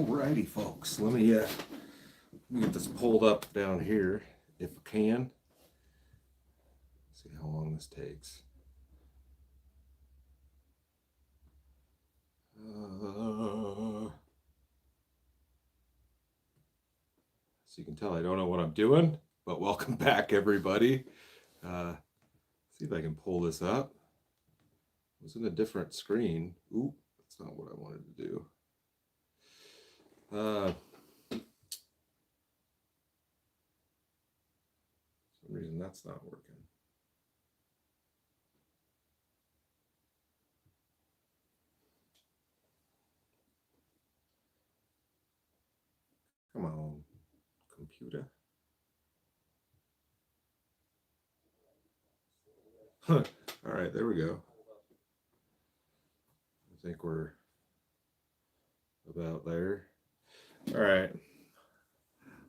Alrighty, folks. Let me get this pulled up down here if I can. See how long this takes. So you can tell I don't know what I'm doing, but welcome back, everybody. See if I can pull this up. It was in a different screen. Ooh, that's not what I wanted to do. For some reason that's not working. Come on, computer. All right, there we go. I think we're about there. All right.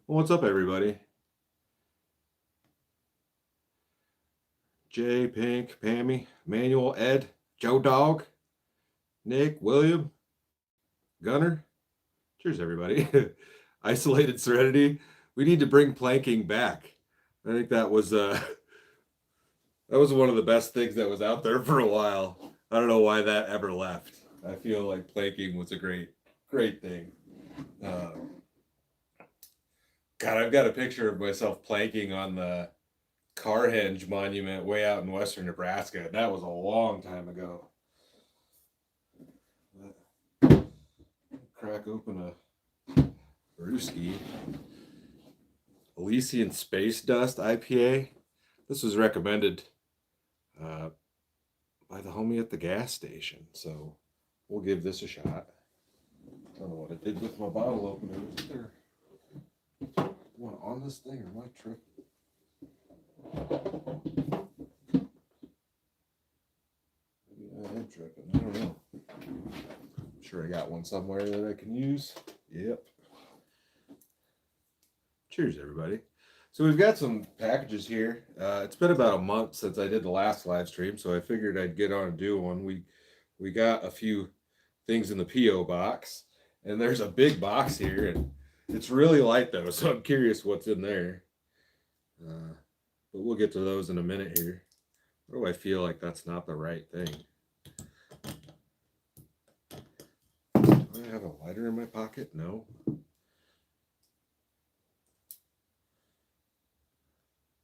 Well, what's up, everybody? Jay, Pink, Pammy, Manuel, Ed, Joe Dog, Nick, William, Gunner. Cheers, everybody. Isolated Serenity. We need to bring planking back. I think that was one of the best things that was out there for a while. I don't know why that ever left. I feel like planking was a great thing. God, I've got a picture of myself planking on the Carhenge Monument way out in western Nebraska. That was a long time ago. Crack open a brewski. Elysian Space Dust IPA. This was recommended by the homie at the gas station, so we'll give this a shot. I don't know what I did with my bottle opener. Is there one on this thing, or am I tripping? Maybe I am tripping. I don't know. I'm sure I got one somewhere that I can use. Yep. Cheers, everybody. So we've got some packages here. It's been about a month since I did the last live stream, so I figured I'd get on and do one. We got a few things in the P.O. box, and there's a big box here, and it's really light though, so I'm curious what's in there. But we'll get to those in a minute here. What do I feel like that's not the right thing? Do I have a lighter in my pocket? No.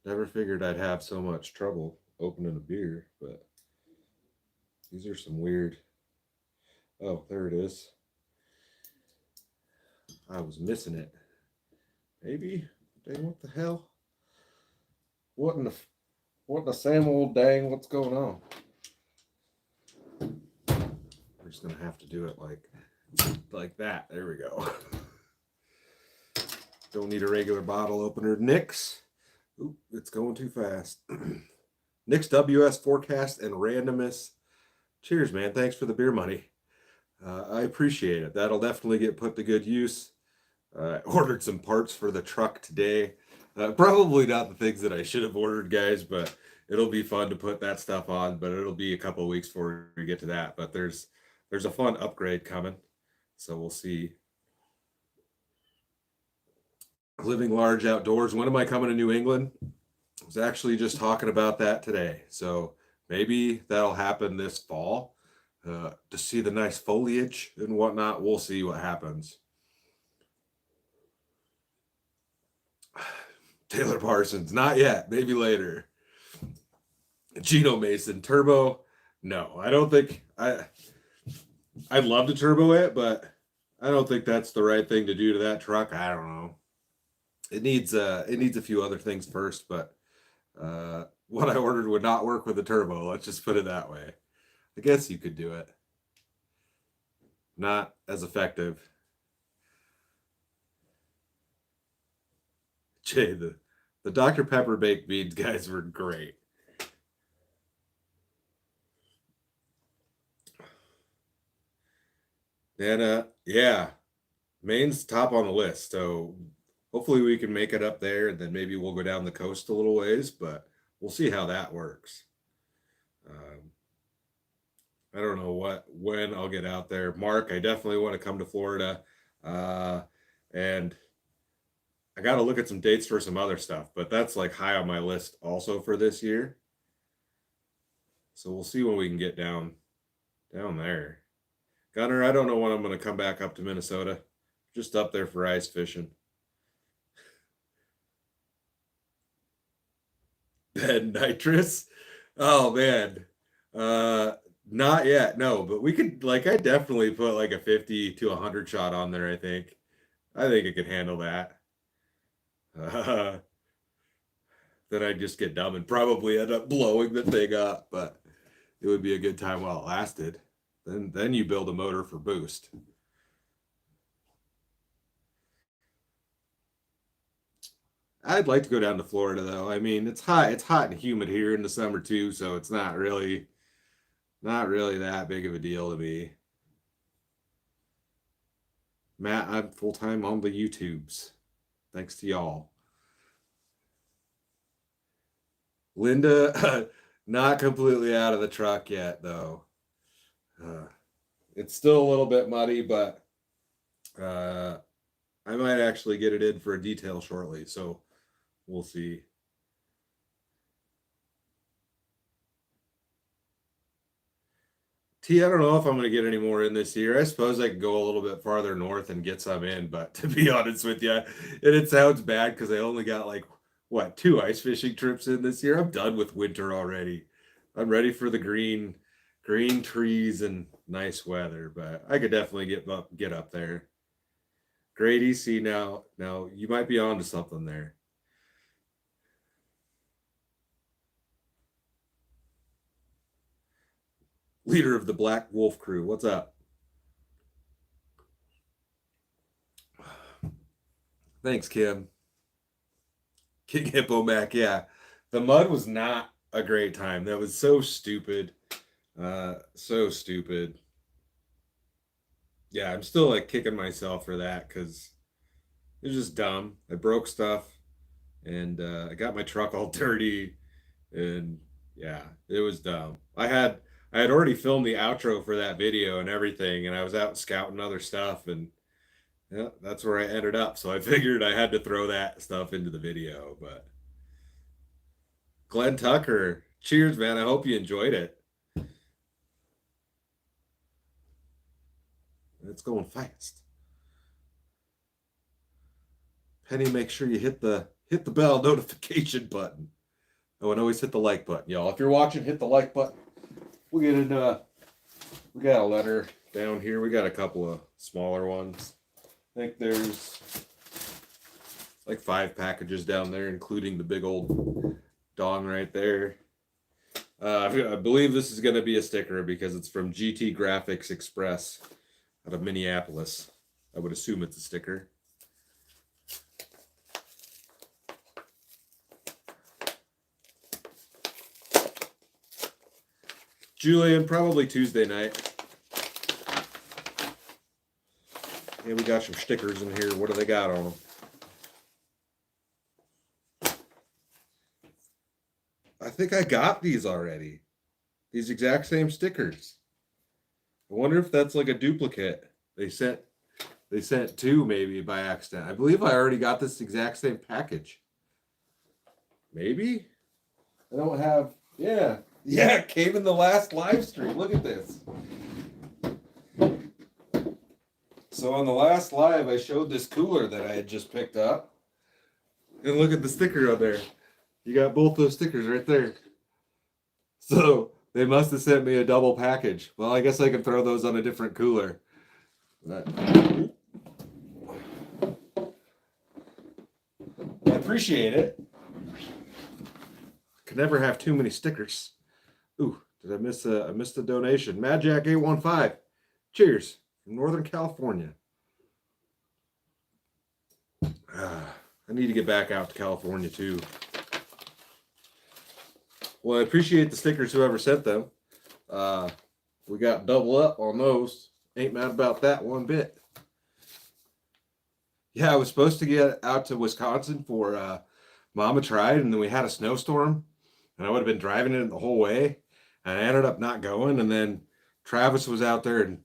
Never figured I'd have so much trouble opening a beer, but these are some weird. Oh, there it is. I was missing it. Maybe. Dang, what the hell? What in the same old dang? What's going on? We're just gonna have to do it like that. There we go. Don't need a regular bottle opener. Nix. Oop, it's going too fast. Nick's WS forecast and randomness. Cheers, man. Thanks for the beer money. I appreciate it. That'll definitely get put to good use. I ordered some parts for the truck today. Probably not the things that I should have ordered, guys, but it'll be fun to put that stuff on, but it'll be a couple of weeks before we get to that. But there's a fun upgrade coming, so we'll see. Living large outdoors. When am I coming to New England? I was actually just talking about that today. So maybe that'll happen this fall to see the nice foliage and whatnot. We'll see what happens. Taylor Parsons, not yet. Maybe later. Gino Mason, turbo. No, I don't think I'd love to turbo it, but I don't think that's the right thing to do to that truck. I don't know. It needs a few other things first, but what I ordered would not work with the turbo. Let's just put it that way. I guess you could do it. Not as effective. Jay, the Dr. Pepper baked beans guys were great. And yeah, Maine's top on the list. So hopefully we can make it up there, and then maybe we'll go down the coast a little ways, but we'll see how that works. I don't know when I'll get out there. Mark, I definitely want to come to Florida. And I got to look at some dates for some other stuff, but that's like high on my list also for this year. So we'll see when we can get down there. Gunner, I don't know when I'm going to come back up to Minnesota. Just up there for ice fishing. Ben nitrous. Oh man. Not yet. No, but we could like I definitely put like a 50 to 100 shot on there, I think. I think it could handle that. Uh, then I'd just get dumb and probably end up blowing the thing up, but it would be a good time while it lasted. Then you build a motor for boost. I'd like to go down to Florida though. I mean, it's hot and humid here in the summer too, so it's not really that big of a deal to me. Matt, I'm full time on the YouTubes. Thanks to y'all. Linda, not completely out of the truck yet though. Uh, it's still a little bit muddy, but uh, I might actually get it in for a detail shortly. So we'll see. T, I don't know if I'm going to get any more in this year. I suppose I could go a little bit farther north and get some in, but to be honest with you, and it sounds bad because I only got like what 2 ice fishing trips in this year. I'm done with winter already. I'm ready for the green trees and nice weather, but I could definitely get up there. Grady, see now you might be onto something there. Leader of the Black Wolf crew, what's up? Thanks, Kim. King Hippo Mac, yeah. The mud was not a great time. That was so stupid. So stupid. Yeah, I'm still like kicking myself for that because it was just dumb. I broke stuff and I got my truck all dirty and yeah, it was dumb. I had already filmed the outro for that video and everything, and I was out scouting other stuff and yeah, that's where I ended up. So I figured I had to throw that stuff into the video. But Glenn Tucker, cheers, man. I hope you enjoyed it. It's going fast. Penny, make sure you hit the bell notification button. Oh, and always hit the like button, y'all. If you're watching, hit the like button. We'll get into we got a letter down here. We got a couple of smaller ones. I think there's like 5 packages down there, including the big old dong right there. I believe this is going to be a sticker because it's from GT Graphics Express out of Minneapolis. I would assume it's a sticker. Julian, probably Tuesday night. Yeah, we got some stickers in here. What do they got on them? I think I got these already. These exact same stickers. I wonder if that's like a duplicate. They sent 2 maybe by accident. I believe I already got this exact same package. Maybe? I don't have yeah. Yeah, it came in the last live stream. Look at this. So on the last live, I showed this cooler that I had just picked up. And look at the sticker on there. You got both those stickers right there. So they must have sent me a double package. Well, I guess I can throw those on a different cooler. But I appreciate it. Can never have too many stickers. Ooh, did I miss a donation? Madjack 815. Cheers from Northern California. I need to get back out to California too. Well, I appreciate the stickers whoever sent them. We got double up on those. Ain't mad about that one bit. Yeah, I was supposed to get out to Wisconsin for Mama Tried, and then we had a snowstorm, and I would have been driving it the whole way, and I ended up not going. And then Travis was out there and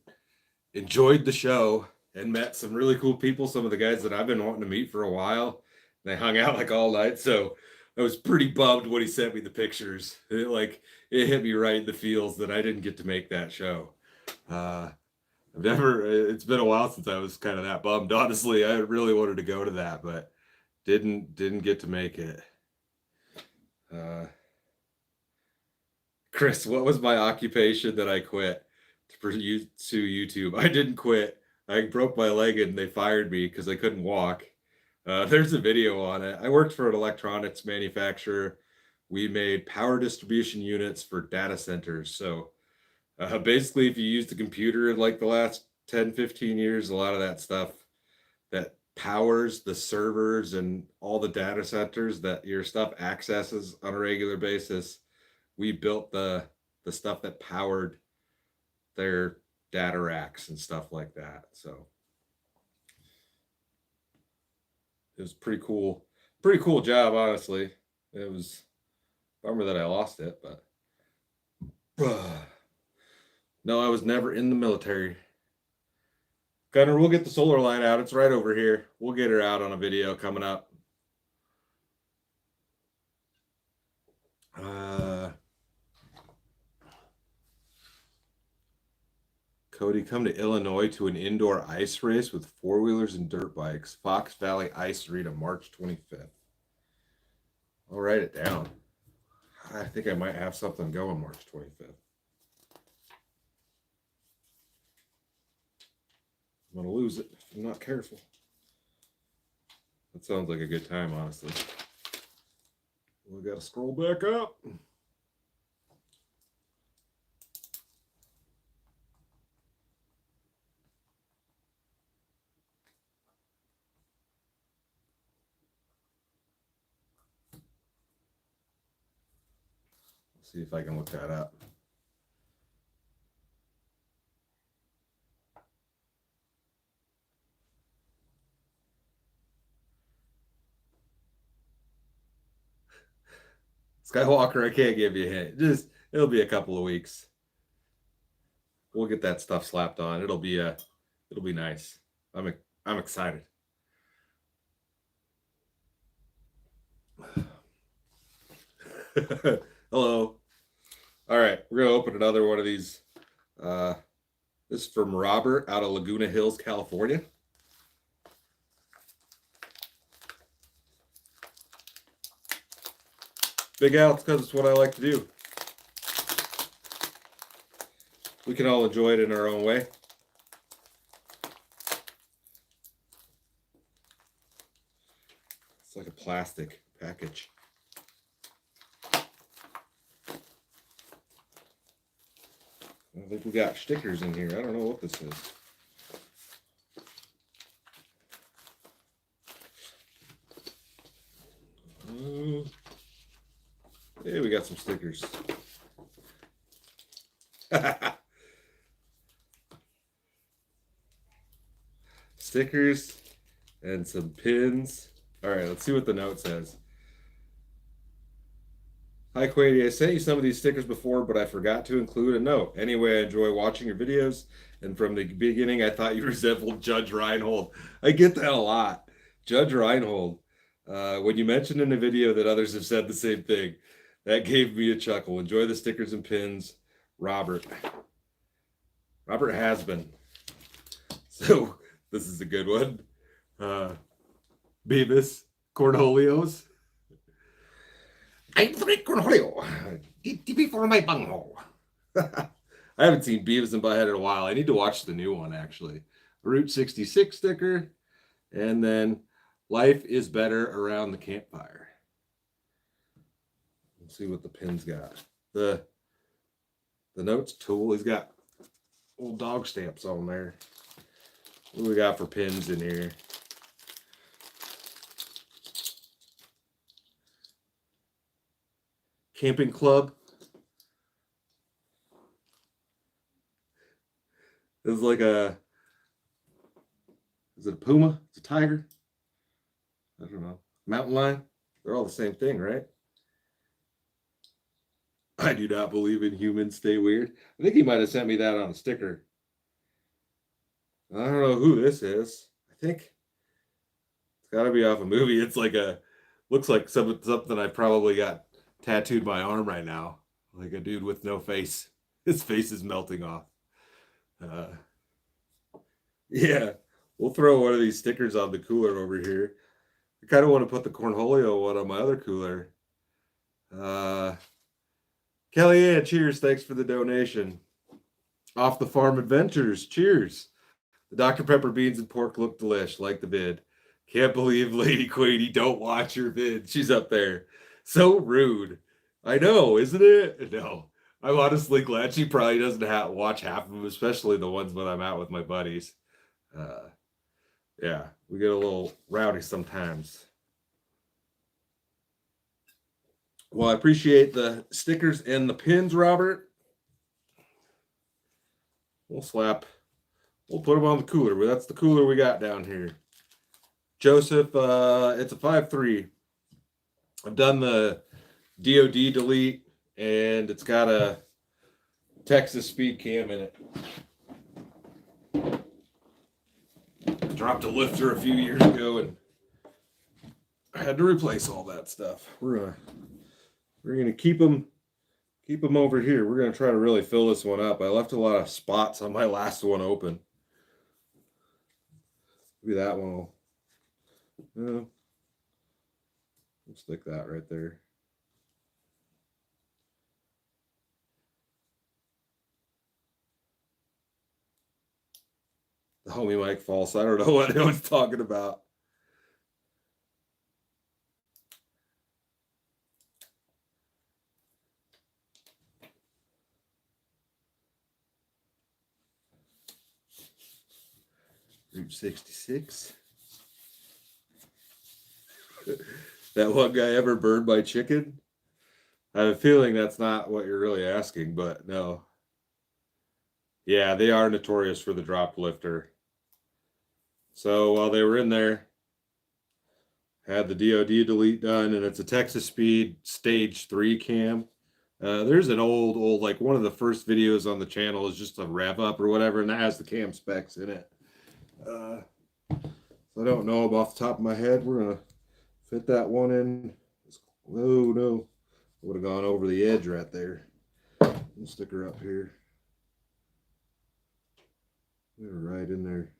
enjoyed the show, and met some really cool people, some of the guys that I've been wanting to meet for a while. They hung out like all night, so I was pretty bummed when he sent me the pictures. It hit me right in the feels that I didn't get to make that show. It's been a while since I was kind of that bummed. Honestly, I really wanted to go to that, but didn't get to make it. Chris, what was my occupation that I quit to pursue YouTube? I didn't quit. I broke my leg and they fired me because I couldn't walk. There's a video on it. I worked for an electronics manufacturer. We made power distribution units for data centers. So basically, if you use the computer in like the last 10, 15 years, a lot of that stuff that powers the servers and all the data centers that your stuff accesses on a regular basis, we built the stuff that powered their data racks and stuff like that. So it was pretty cool job, honestly. It was a bummer that I lost it, but no, I was never in the military. Gunner, we'll get the solar light out. It's right over here. We'll get her out on a video coming up. Cody, come to Illinois to an indoor ice race with four-wheelers and dirt bikes. Fox Valley Ice Arena, March 25th. I'll write it down. I think I might have something going March 25th. I'm going to lose it if I'm not careful. That sounds like a good time, honestly. We got to scroll back up. Let's see if I can look that up. Skywalker, I can't give you a hint. It'll be a couple of weeks. We'll get that stuff slapped on. It'll be nice. I'm excited. Hello. All right, we're gonna open another one of these. This is from Robert out of Laguna Hills, California. Big Al, it's because it's what I like to do. We can all enjoy it in our own way. It's like a plastic package. I think we got stickers in here. I don't know what this is. Yeah, we got some stickers. Stickers and some pins. All right, let's see what the note says. Hi, Quady. I sent you some of these stickers before, but I forgot to include a note. Anyway, I enjoy watching your videos, and from the beginning, I thought you resembled Judge Reinhold. I get that a lot. Judge Reinhold. When you mentioned in the video that others have said the same thing, that gave me a chuckle. Enjoy the stickers and pins, Robert. Robert has been. So this is a good one. Beavis Cornholios. I'm Frank Cornholio. TV for my bunghole. I haven't seen Beavis and Butthead in a while. I need to watch the new one, actually. Route 66 sticker. And then Life is Better Around the Campfire. Let's see what the pin's got. The notes tool, he's got old dog stamps on there. What do we got for pins in here? Camping Club. It's like is it a puma? It's a tiger? I don't know. Mountain lion? They're all the same thing, right? I do not believe in humans stay weird. I think he might have sent me that on a sticker. I don't know who this is. I think it's got to be off a movie. It's like looks like something I probably got tattooed my arm right now. Like a dude with no face. His face is melting off. Uh, yeah, we'll throw one of these stickers on the cooler over here. I kind of want to put the Cornholio one on my other cooler. Kellyanne, cheers. Thanks for the donation. Off the Farm Adventures, cheers. The Dr. Pepper beans and pork look delish, like the bid. Can't believe Lady Quady don't watch your vid. She's up there. So rude. I know, isn't it? No. I'm honestly glad she probably doesn't watch half of them, especially the ones when I'm out with my buddies. Yeah, we get a little rowdy sometimes. Well, I appreciate the stickers and the pins, Robert. We'll put them on the cooler, but that's the cooler we got down here. Joseph, it's a 5.3. I've done the DOD delete, and it's got a Texas speed cam in it. Dropped a lifter a few years ago, and I had to replace all that stuff. We're gonna keep them over here. We're gonna try to really fill this one up. I left a lot of spots on my last one open. Maybe that one will. No, we'll stick that right there. The homie Mike false. I don't know what I was talking about. Route 66. That one guy ever burned my chicken? I have a feeling that's not what you're really asking, but no. Yeah, they are notorious for the drop lifter. So while they were in there, had the DOD delete done, and it's a Texas Speed Stage 3 cam. There's an old, like one of the first videos on the channel is just a rev up or whatever, and that has the cam specs in it. So I don't know them off the top of my head. We're going to fit that one in. Oh, no. Would have gone over the edge right there. We'll stick her up here. Get her right in there.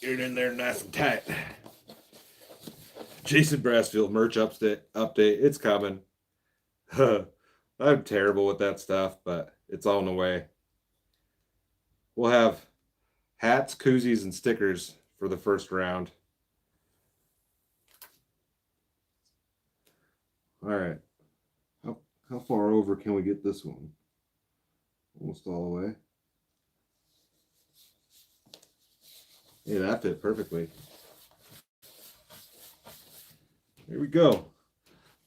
Get it in there nice and tight. Jason Brassfield merch update. It's coming. I'm terrible with that stuff, but it's on the way. We'll have hats, koozies, and stickers for the first round. All right. How far over can we get this one? Almost all the way. Hey, that fit perfectly. Here we go.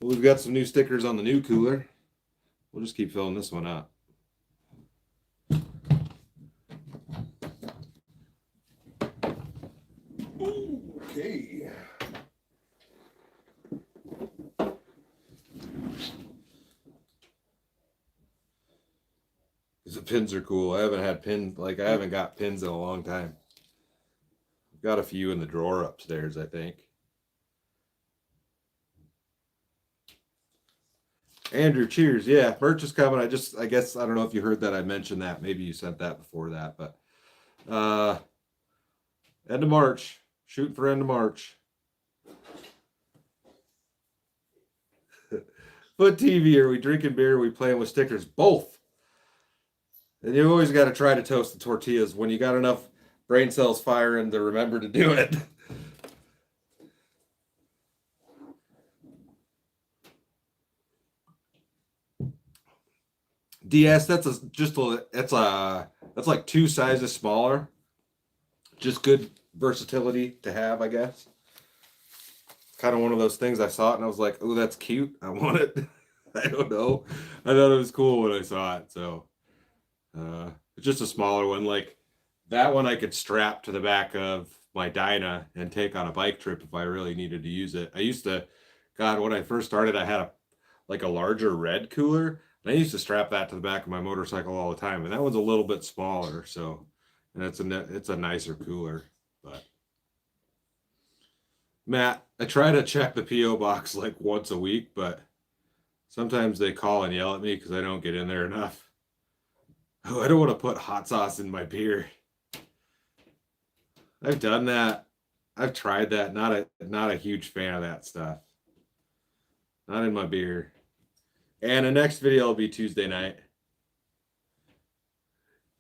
Well, we've got some new stickers on the new cooler. We'll just keep filling this one up. Okay. The pins are cool. I haven't got pins in a long time. I've got a few in the drawer upstairs, I think. Andrew, cheers. Yeah, merch is coming. I guess, I don't know if you heard that I mentioned that. Maybe you sent that before that, but end of March. Shooting for end of March. Foot TV, are we drinking beer? Are we playing with stickers? Both. And you always got to try to toast the tortillas when you got enough brain cells firing to remember to do it. DS, that's like 2 sizes smaller. Just good versatility to have, I guess. Kind of one of those things I saw it and I was like, oh, that's cute. I want it. I don't know. I thought it was cool when I saw it. So it's just a smaller one. Like that one I could strap to the back of my Dyna and take on a bike trip if I really needed to use it. I used to, God, when I first started, I had a larger red cooler. And I used to strap that to the back of my motorcycle all the time. And that one's a little bit smaller. So and it's a nicer cooler. But Matt, I try to check the PO box like once a week, but sometimes they call and yell at me because I don't get in there enough. Oh, I don't want to put hot sauce in my beer. I've done that. I've tried that. Not a huge fan of that stuff. Not in my beer. And the next video will be Tuesday night.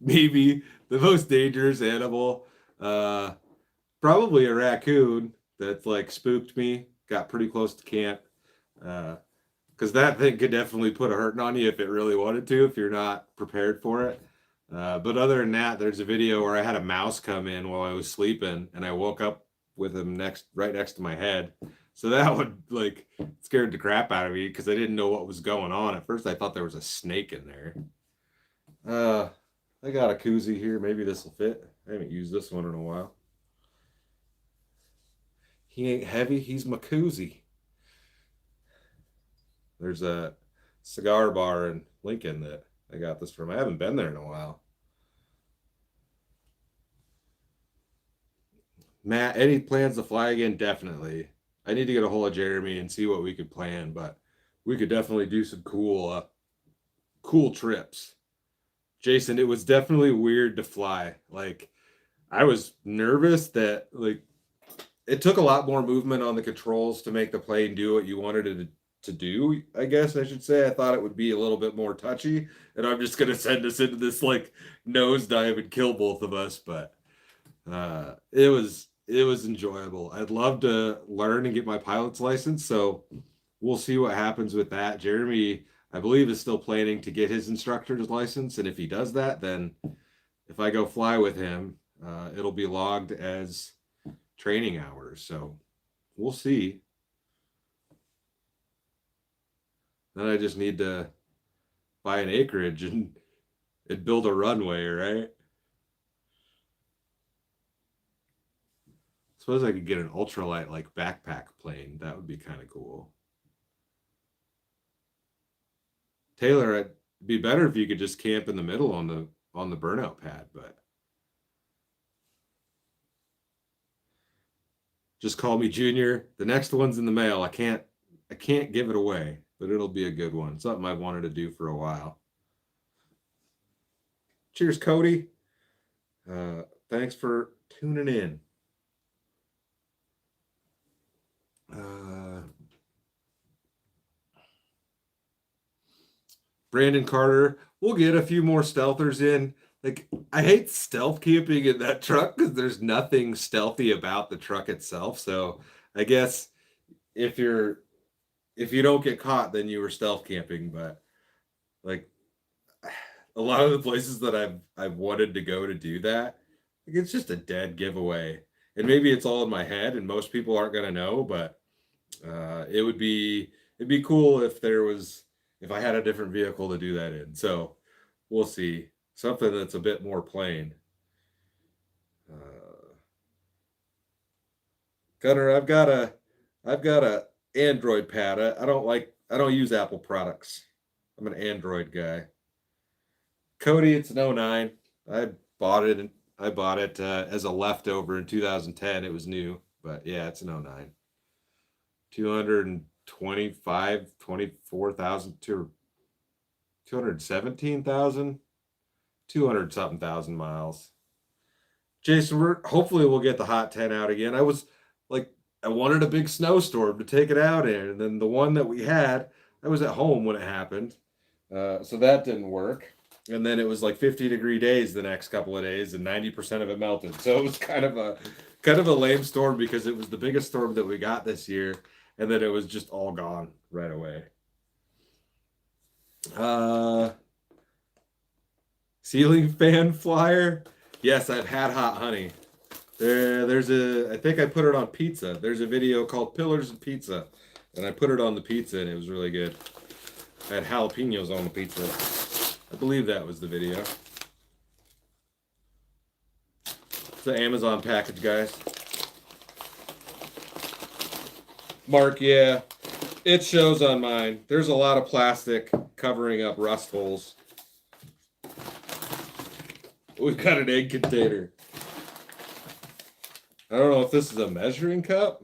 Maybe the most dangerous animal. Probably a raccoon that's like spooked me. Got pretty close to camp. Because that thing could definitely put a hurting on you if it really wanted to, if you're not prepared for it. But other than that, there's a video where I had a mouse come in while I was sleeping, and I woke up with him right next to my head. So that would like scared the crap out of me because I didn't know what was going on. At first, I thought there was a snake in there. I got a koozie here. Maybe this will fit. I haven't used this one in a while. He ain't heavy. He's my koozie. There's a cigar bar in Lincoln that I got this from. I haven't been there in a while. Matt, any plans to fly again? Definitely. I need to get a hold of Jeremy and see what we could plan, but we could definitely do some cool trips. Jason, it was definitely weird to fly. Like, I was nervous that like it took a lot more movement on the controls to make the plane do what you wanted it to do, I guess I should say. I thought it would be a little bit more touchy, and I'm just gonna send us into this like nosedive and kill both of us, but it was enjoyable. I'd love to learn and get my pilot's license, so we'll see what happens with that. Jeremy, I believe, is still planning to get his instructor's license, and if he does that, then if I go fly with him, it'll be logged as training hours. So we'll see. Then I just need to buy an acreage and build a runway, right? Suppose I could get an ultralight like backpack plane. That would be kind of cool. Taylor, it'd be better if you could just camp in the middle on the burnout pad, but just call me Junior. The next one's in the mail. I can't give it away, but it'll be a good one. Something I've wanted to do for a while. Cheers, Cody. Thanks for tuning in. Brandon Carter, we'll get a few more stealthers in. Like, I hate stealth camping in that truck because there's nothing stealthy about the truck itself. So I guess if you don't get caught, then you were stealth camping. But like a lot of the places that I've wanted to go to do that, like, it's just a dead giveaway. And maybe it's all in my head, and most people aren't gonna know. But it'd be cool if I had a different vehicle to do that in. So we'll see. Something that's a bit more plain. Gunner, I've got a Android pad. I don't use Apple products. I'm an Android guy. Cody, it's an 09. I bought it as a leftover in 2010. It was new, but yeah, it's an 09. 24,000 to 217,000, 200 something thousand miles. Jason, hopefully we'll get the hot 10 out again. I wanted a big snowstorm to take it out in, and then the one that we had, I was at home when it happened, so that didn't work. And then it was like 50-degree days the next couple of days, and 90% of it melted. So it was kind of a lame storm because it was the biggest storm that we got this year, and then it was just all gone right away. Ceiling fan flyer. Yes, I've had hot honey. I think I put it on pizza. There's a video called Pillars of Pizza, and I put it on the pizza, and it was really good. I had jalapenos on the pizza. I believe that was the video. It's the Amazon package, guys. Mark, yeah, it shows on mine. There's a lot of plastic covering up rust holes. We've got an egg container. I don't know if this is a measuring cup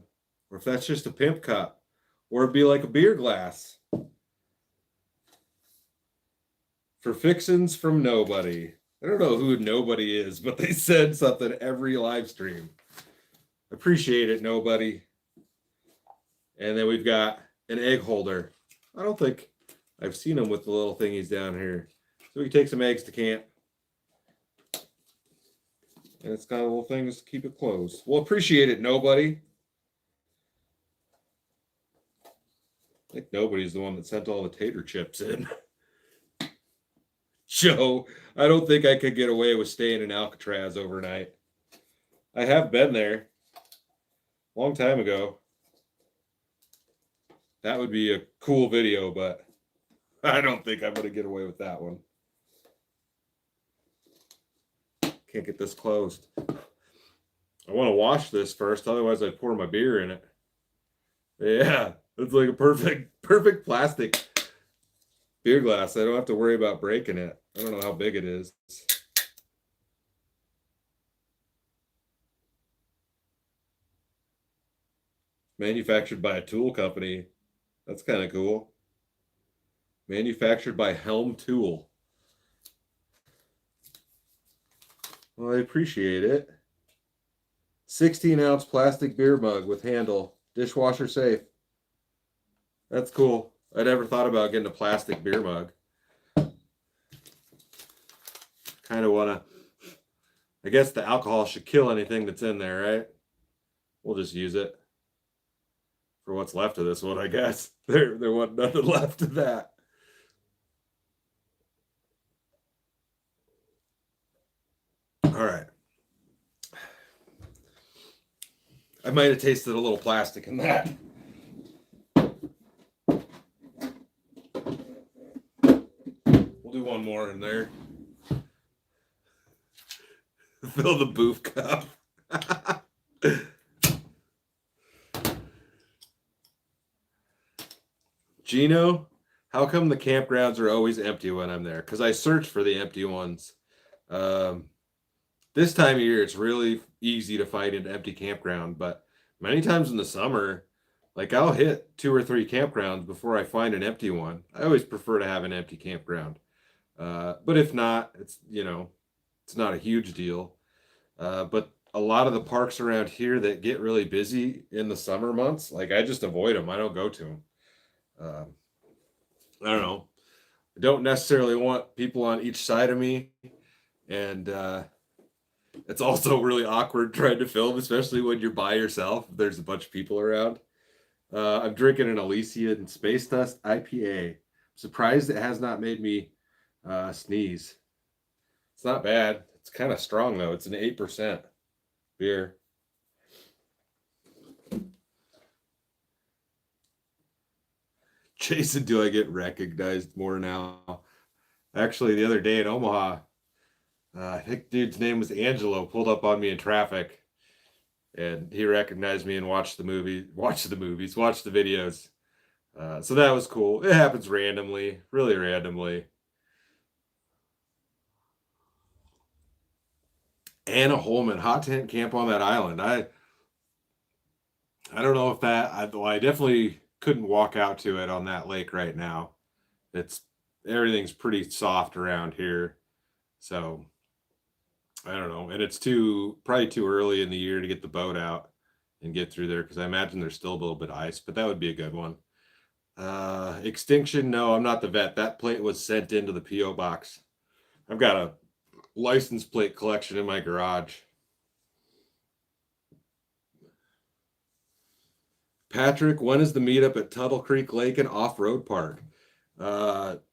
or if that's just a pimp cup, or it'd be like a beer glass. For fixins from nobody. I don't know who nobody is, but they said something every live stream. Appreciate it, nobody. And then we've got an egg holder. I don't think I've seen them with the little thingies down here. So we can take some eggs to camp. And it's got little things to keep it closed. Well, appreciate it, nobody. I think nobody's the one that sent all the tater chips in. Joe, I don't think I could get away with staying in Alcatraz overnight. I have been there. Long time ago. That would be a cool video, but I don't think I'm going to get away with that one. Can't get this closed. I want to wash this first, otherwise I pour my beer in it. Yeah, it's like a perfect plastic beer glass. I don't have to worry about breaking it. I don't know how big it is. Manufactured by a tool company. That's kind of cool. Manufactured by Helm Tool. Well, I appreciate it. 16-ounce plastic beer mug with handle. Dishwasher safe. That's cool. I never thought about getting a plastic beer mug. Kind of want to... I guess the alcohol should kill anything that's in there, right? We'll just use it for what's left of this one, I guess. There wasn't nothing left of that. All right. I might have tasted a little plastic in that. We'll do one more in there. Fill the booth cup. Gino, how come the campgrounds are always empty when I'm there? Because I search for the empty ones. This time of year, it's really easy to find an empty campground, but many times in the summer, like I'll hit 2 or 3 campgrounds before I find an empty one. I always prefer to have an empty campground. But if not, it's, it's not a huge deal. But a lot of the parks around here that get really busy in the summer months, like I just avoid them. I don't go to them. I don't know. I don't necessarily want people on each side of me. And it's also really awkward trying to film, especially when you're by yourself. There's a bunch of people around. I'm drinking an Elysian Space Dust IPA. I'm surprised it has not made me sneeze. It's not bad. It's kind of strong, though. It's an 8% beer. Jason, do I get recognized more now? Actually, the other day in Omaha, I think dude's name was Angelo, pulled up on me in traffic, and he recognized me and watched the videos. So that was cool. It happens randomly, really randomly. Anna Holman, hot tent camp on that island. I don't know if I definitely couldn't walk out to it on that lake right now. Everything's pretty soft around here. So I don't know. And it's probably too early in the year to get the boat out and get through there, because I imagine there's still a little bit of ice, but that would be a good one. Extinction, no, I'm not the vet. That plate was sent into the P.O. box. I've got a license plate collection in my garage. Patrick, when is the meetup at Tuttle Creek Lake and Off-Road Park?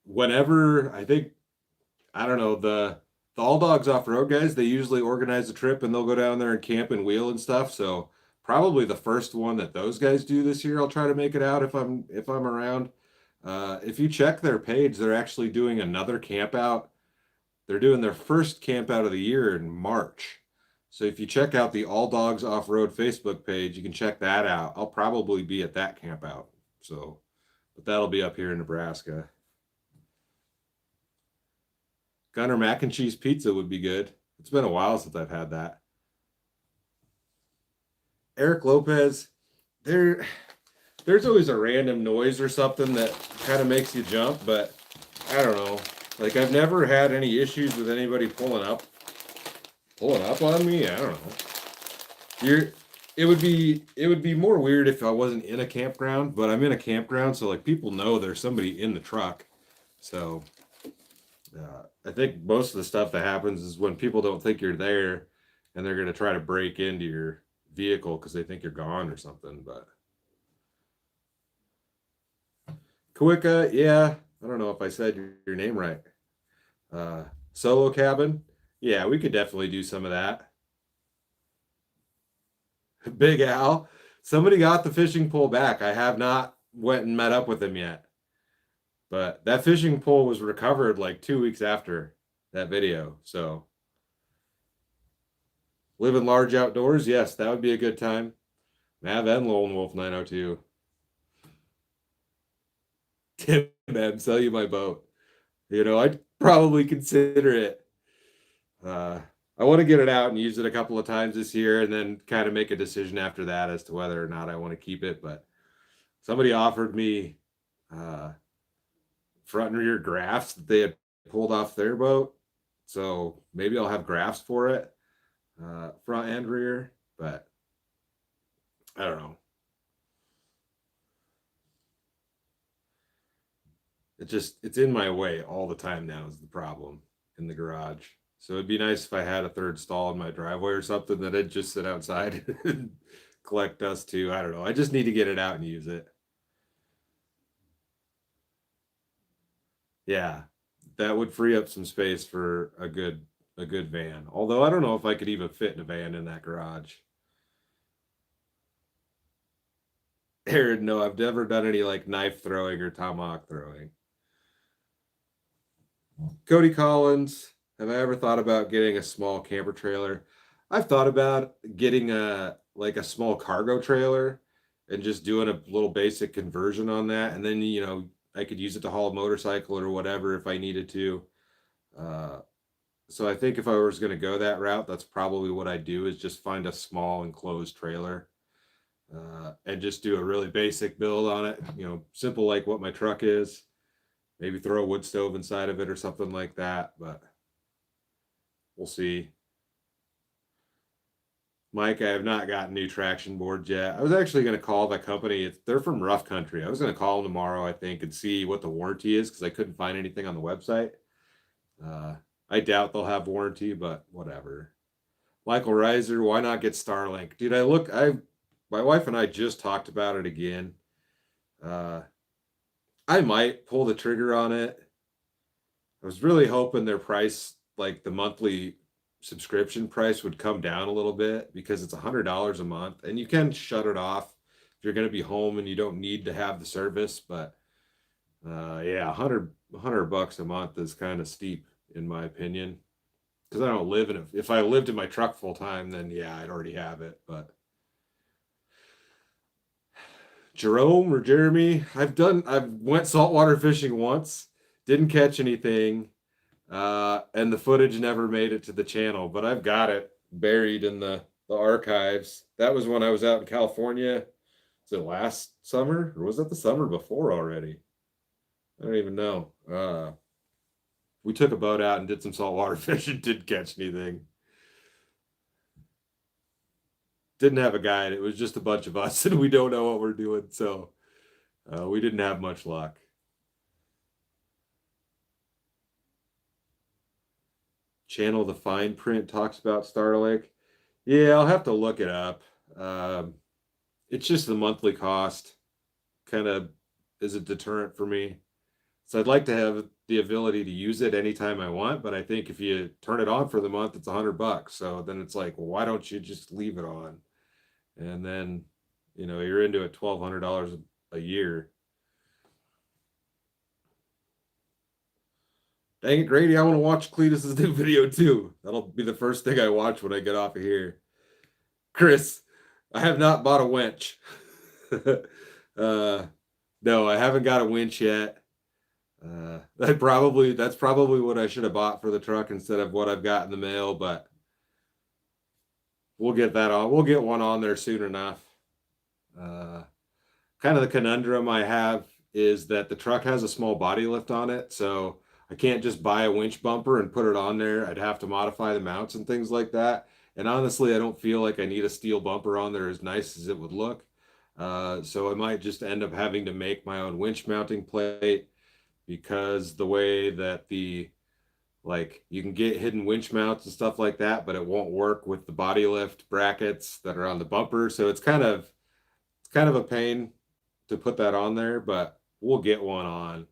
Whenever, I don't know, the All Dogs Off-Road guys, they usually organize a trip and they'll go down there and camp and wheel and stuff. So probably the first one that those guys do this year, I'll try to make it out if I'm around. If you check their page, they're actually doing another camp out. They're doing their first camp out of the year in March. So if you check out the All Dogs Off-Road Facebook page, you can check that out. I'll probably be at that camp out. So, but that'll be up here in Nebraska. Gunner mac and cheese pizza would be good. It's been a while since I've had that. Eric Lopez, there's always a random noise or something that kind of makes you jump, but I don't know. Like I've never had any issues with anybody pulling up on me. I don't know. You're it would be more weird if I wasn't in a campground, but I'm in a campground, so like people know there's somebody in the truck. So I think most of the stuff that happens is when people don't think you're there, and they're gonna try to break into your vehicle because they think you're gone or something. But Kawika, yeah, I don't know if I said your name right. Solo cabin, yeah, we could definitely do some of that. Big Al, somebody got the fishing pole back. I have not went and met up with him yet, but that fishing pole was recovered like 2 weeks after that video. So living large outdoors, yes, that would be a good time. Mav and Lone Wolf 902. Tim M, sell you my boat. I'd probably consider it. Uh, I want to get it out and use it a couple of times this year and then kind of make a decision after that as to whether or not I want to keep it. But somebody offered me uh, front and rear graphs that they had pulled off their boat. So maybe I'll have graphs for it, front and rear, but I don't know. It's in my way all the time now is the problem in the garage. So it'd be nice if I had a third stall in my driveway or something that I'd just sit outside and collect dust too. I don't know. I just need to get it out and use it. Yeah, that would free up some space for a good van. Although I don't know if I could even fit in a van in that garage. Aaron, no, I've never done any like knife throwing or tomahawk throwing. Cody Collins, have I ever thought about getting a small camper trailer? I've thought about getting a small cargo trailer and just doing a little basic conversion on that, and then I could use it to haul a motorcycle or whatever if I needed to. Uh, so I think if I was going to go that route, that's probably what I do is just find a small enclosed trailer and just do a really basic build on it. Simple like what my truck is. Maybe throw a wood stove inside of it or something like that, but we'll see. Mike, I have not gotten new traction boards yet. I was actually going to call the company. They're from Rough Country. I was going to call them tomorrow, I think, and see what the warranty is because I couldn't find anything on the website. Uh, I doubt they'll have warranty, but whatever. Michael Reiser, why not get Starlink? Dude, my wife and I just talked about it again. Uh, I might pull the trigger on it. I was really hoping their price, like the monthly subscription price, would come down a little bit because it's $100 a month, and you can shut it off if you're going to be home and you don't need to have the service. But yeah, 100 bucks a month is kind of steep in my opinion because I don't live in it. If I lived in my truck full time, then yeah, I'd already have it. But Jerome or Jeremy, I've went saltwater fishing once, didn't catch anything. And the footage never made it to the channel, but I've got it buried in the archives. That was when I was out in California. Was it last summer or was that the summer before already? I don't even know. We took a boat out and did some saltwater fishing, didn't catch anything. Didn't have a guide. It was just a bunch of us, and we don't know what we're doing, so we didn't have much luck. Channel the fine print talks about Starlink. Yeah, I'll have to look it up. Um, it's just the monthly cost kind of is a deterrent for me. So I'd like to have the ability to use it anytime I want, but I think if you turn it on for the month, it's $100. So then it's like, well, why don't you just leave it on? And then, you're into it $1,200 a year. Dang it, Grady, I want to watch Cletus's new video too. That'll be the first thing I watch when I get off of here. Chris, I have not bought a winch. No, I haven't got a winch yet. That's probably what I should have bought for the truck instead of what I've got in the mail, but we'll get that on. We'll get one on there soon enough. Kind of the conundrum I have is that the truck has a small body lift on it, so I can't just buy a winch bumper and put it on there. I'd have to modify the mounts and things like that. And honestly, I don't feel like I need a steel bumper on there as nice as it would look. So I might just end up having to make my own winch mounting plate because the way that you can get hidden winch mounts and stuff like that, but it won't work with the body lift brackets that are on the bumper. So it's kind of a pain to put that on there, but we'll get one on.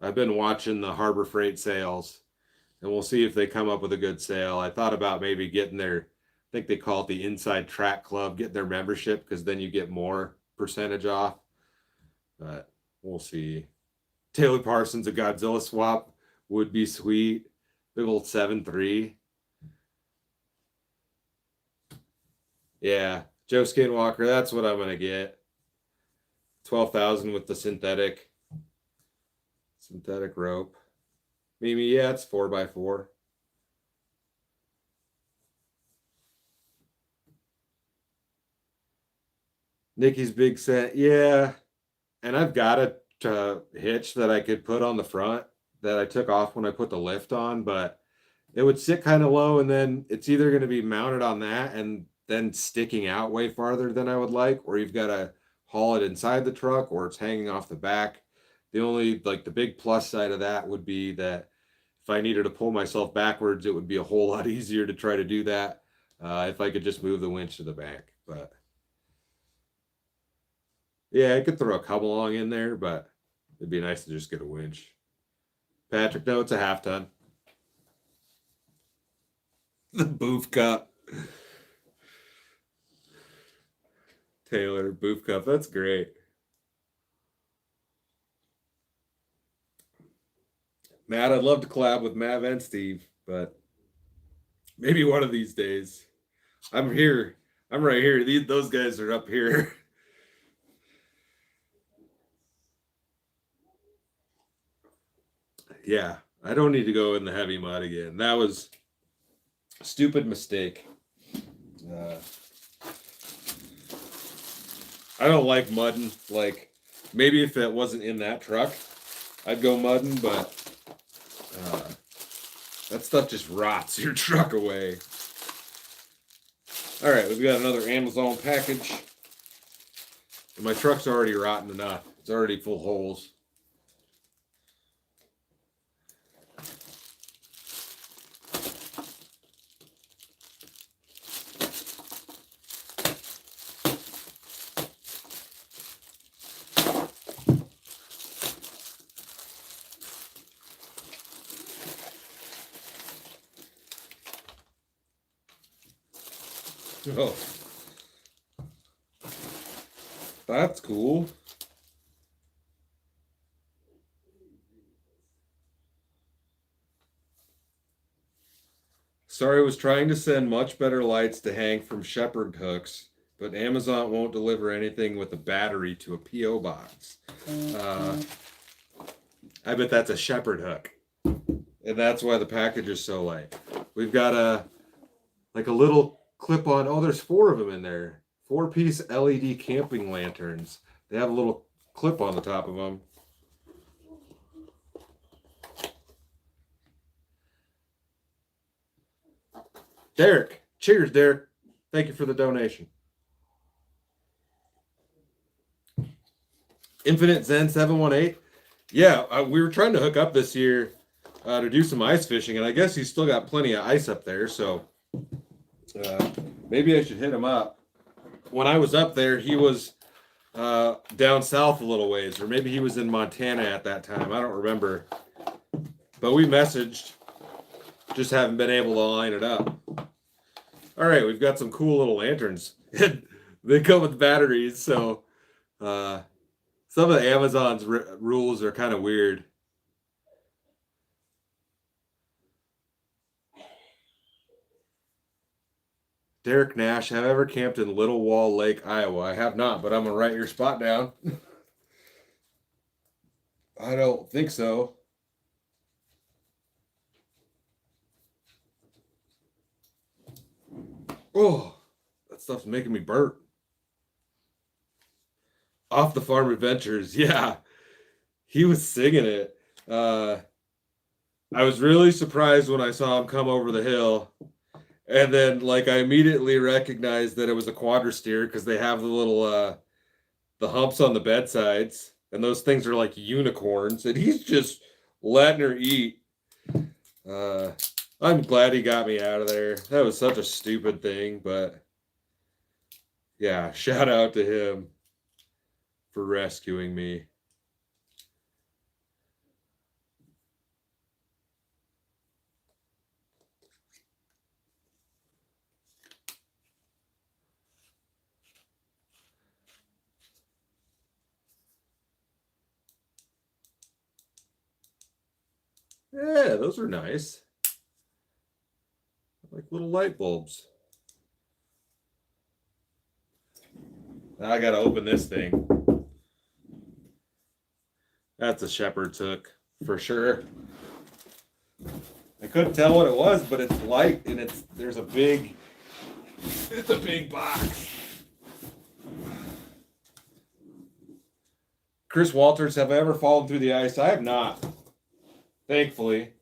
I've been watching the Harbor Freight sales, and we'll see if they come up with a good sale. I thought about maybe getting I think they call it the Inside Track Club, getting their membership because then you get more percentage off. But we'll see. Taylor Parsons, a Godzilla swap would be sweet. Big old 7.3. Yeah, Joe Skinwalker, that's what I'm gonna get. 12,000 with the synthetic rope. Mimi, yeah, it's 4x4. Nikki's big set, yeah. And I've got a hitch that I could put on the front that I took off when I put the lift on, but it would sit kind of low, and then it's either going to be mounted on that and then sticking out way farther than I would like, or you've got to haul it inside the truck, or it's hanging off the back. The only the big plus side of that would be that if I needed to pull myself backwards, it would be a whole lot easier to try to do that if I could just move the winch to the back. But yeah, I could throw a come along in there, but it'd be nice to just get a winch. Patrick, no, it's a half ton. The boof cup. Taylor, boof cup. That's great. Matt, I'd love to collab with Matt and Steve, but maybe one of these days. I'm here. I'm right here. Those guys are up here. Yeah, I don't need to go in the heavy mud again. That was a stupid mistake. I don't like mudding. Maybe if it wasn't in that truck, I'd go mudding, but that stuff just rots your truck away. All right, we've got another Amazon package. And my truck's already rotten enough. It's already full of holes. Oh, that's cool. Sorry, was trying to send much better lights to hang from shepherd hooks, but Amazon won't deliver anything with a battery to a PO box. I bet that's a shepherd hook, and that's why the package is so light. We've got a little clip on. Oh, there's 4 of them in there. 4-piece LED camping lanterns. They have a little clip on the top of them. Derek, cheers, Derek. Thank you for the donation. Infinite Zen 718. Yeah, we were trying to hook up this year to do some ice fishing, and I guess he's still got plenty of ice up there, so maybe I should hit him up. When I was up there, he was down south a little ways, or maybe he was in Montana at that time. I don't remember. But we messaged, just haven't been able to line it up. All right, we've got some cool little lanterns. They come with batteries, so some of the Amazon's rules are kind of weird. Derek Nash, have I ever camped in Little Wall Lake, Iowa? I have not, but I'm going to write your spot down. I don't think so. Oh, that stuff's making me burp. Off the Farm Adventures, yeah. He was singing it. I was really surprised when I saw him come over the hill. And then like I immediately recognized that it was a quadra steer because they have the little the humps on the bedsides, and those things are like unicorns, and he's just letting her eat. Uh I'm glad he got me out of there. That was such a stupid thing, but yeah, shout out to him for rescuing me. Yeah, those are nice. Like little light bulbs. Now I gotta open this thing. That's a shepherd's hook for sure. I couldn't tell what it was, but it's light and it's a big box. Chris Walters, have I ever fallen through the ice? I have not. Thankfully.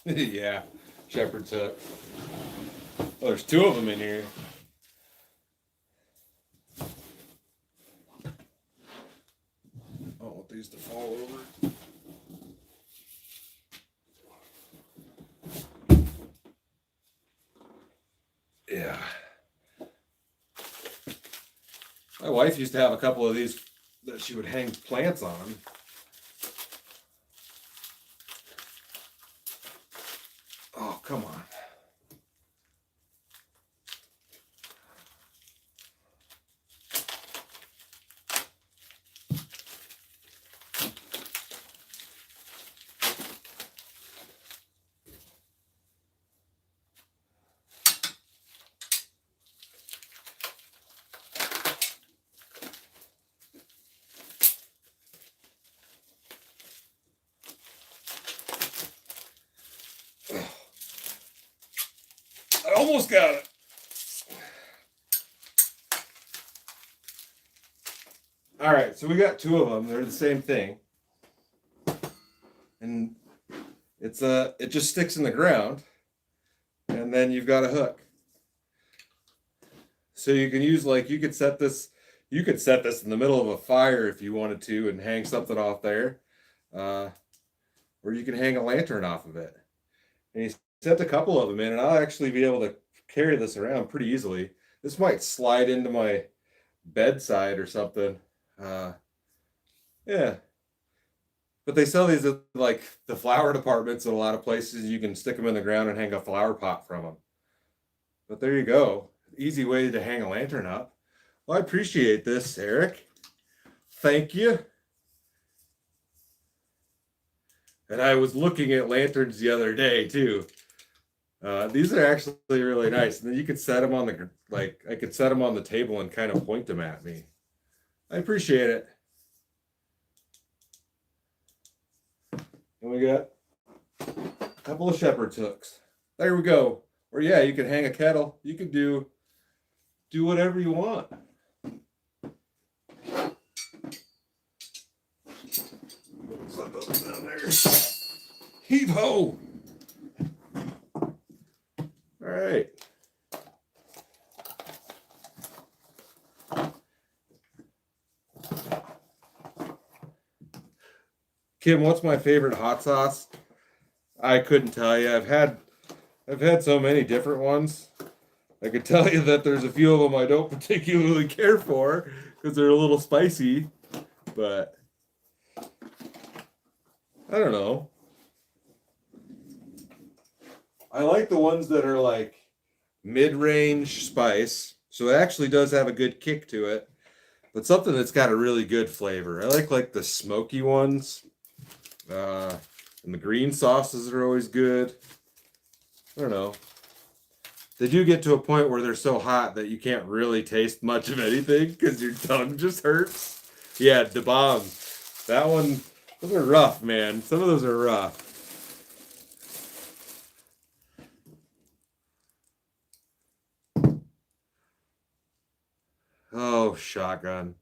Yeah, shepherd's hook. Oh, there's two of them in here. I don't want these to fall over. Yeah. My wife used to have a couple of these that she would hang plants on. Oh, come on. I almost got it. All right, so we got two of them. They're the same thing. And it just sticks in the ground. And then you've got a hook. So you can use you could set this in the middle of a fire if you wanted to and hang something off there. Or you can hang a lantern off of it. And he set a couple of them in, and I'll actually be able to carry this around pretty easily. This might slide into my bedside or something. Yeah. But they sell these at like the flower departments in a lot of places. You can stick them in the ground and hang a flower pot from them. But there you go. Easy way to hang a lantern up. Well, I appreciate this, Eric. Thank you. And I was looking at lanterns the other day too. These are actually really nice. And then you could set them on I could set them on the table and kind of point them at me. I appreciate it. And we got a couple of shepherd's hooks. There we go. Or yeah, you can hang a kettle. You can do whatever you want. Slip those down there. Heave ho! All right. Kim, what's my favorite hot sauce? I couldn't tell you. I've had so many different ones. I could tell you that there's a few of them I don't particularly care for because they're a little spicy, but I don't know. I like the ones that are like mid-range spice, so it actually does have a good kick to it, but something that's got a really good flavor. I like the smoky ones. And the green sauces are always good. I don't know. They do get to a point where they're so hot that you can't really taste much of anything because your tongue just hurts. Yeah, the bomb. That one, those are rough, man. Some of those are rough. Oh, shotgun.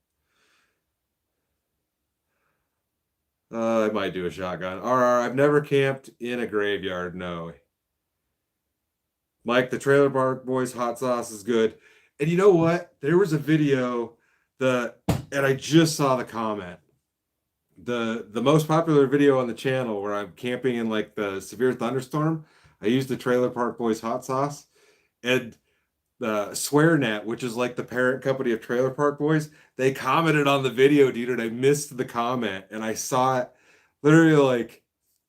I might do a shotgun. RR, I've never camped in a graveyard. No. Mike, the Trailer Park Boys hot sauce is good. And you know what? There was a video and I just saw the comment. The most popular video on the channel where I'm camping in like the severe thunderstorm. I used the Trailer Park Boys hot sauce, and the SwearNet, which is like the parent company of Trailer Park Boys, they commented on the video, dude, and I missed the comment, and I saw it literally like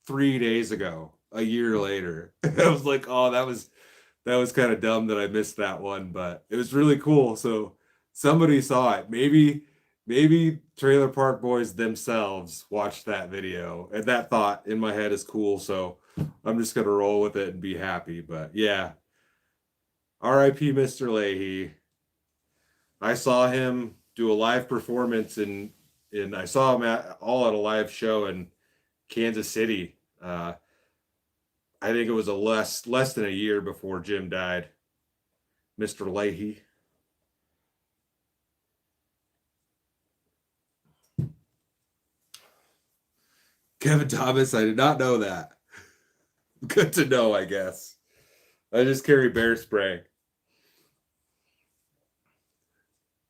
3 days ago, a year later. I was like, oh, that was kind of dumb that I missed that one, but it was really cool. So somebody saw it. Maybe Trailer Park Boys themselves watched that video, and that thought in my head is cool. So I'm just gonna roll with it and be happy. But yeah, R.I.P. Mr. Leahy. I saw him do a live performance in I saw him at a live show in Kansas City. I think it was a less than a year before Jim died. Mr. Leahy. Kevin Thomas, I did not know that. Good to know, I guess. I just carry bear spray.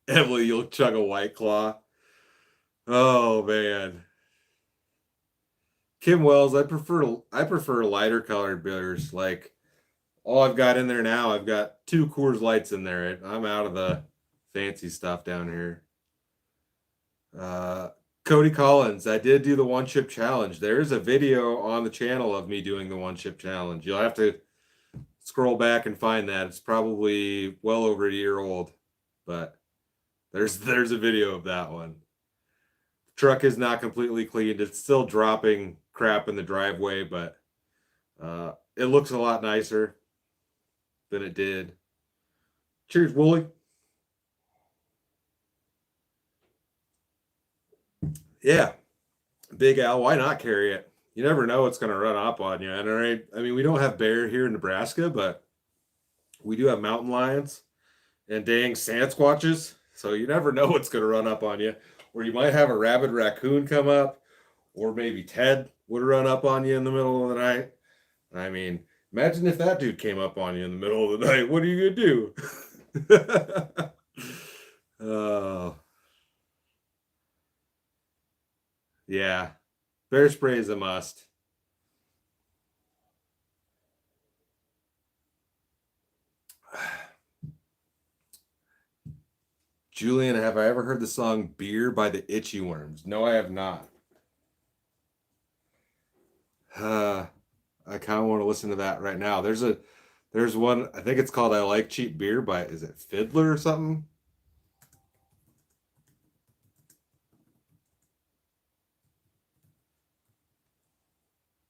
Emily, you'll chug a White Claw. Oh man. Kim Wells, I prefer lighter colored beers. Like all I've got in there now, I've got 2 Coors Lights in there. I'm out of the fancy stuff down here. Cody Collins, I did do the 1 chip challenge. There's a video on the channel of me doing the 1 chip challenge. You'll have to scroll back and find that. It's probably well over a year old, but there's a video of that one. Truck is not completely cleaned. It's still dropping crap in the driveway, but it looks a lot nicer than it did. Cheers, Wooly. Yeah, Big Al, why not carry it? You never know what's going to run up on you. And I mean, we don't have bear here in Nebraska, but we do have mountain lions and dang Sasquatches. So you never know what's going to run up on you. Or you might have a rabid raccoon come up, or maybe Ted would run up on you in the middle of the night. I mean, imagine if that dude came up on you in the middle of the night. What are you going to do? Oh, yeah. Bear spray is a must. Julian, have I ever heard the song Beer by the Itchy Worms? No, I have not. I kind of want to listen to that right now. There's one, I think it's called I Like Cheap Beer by, is it Fiddler or something?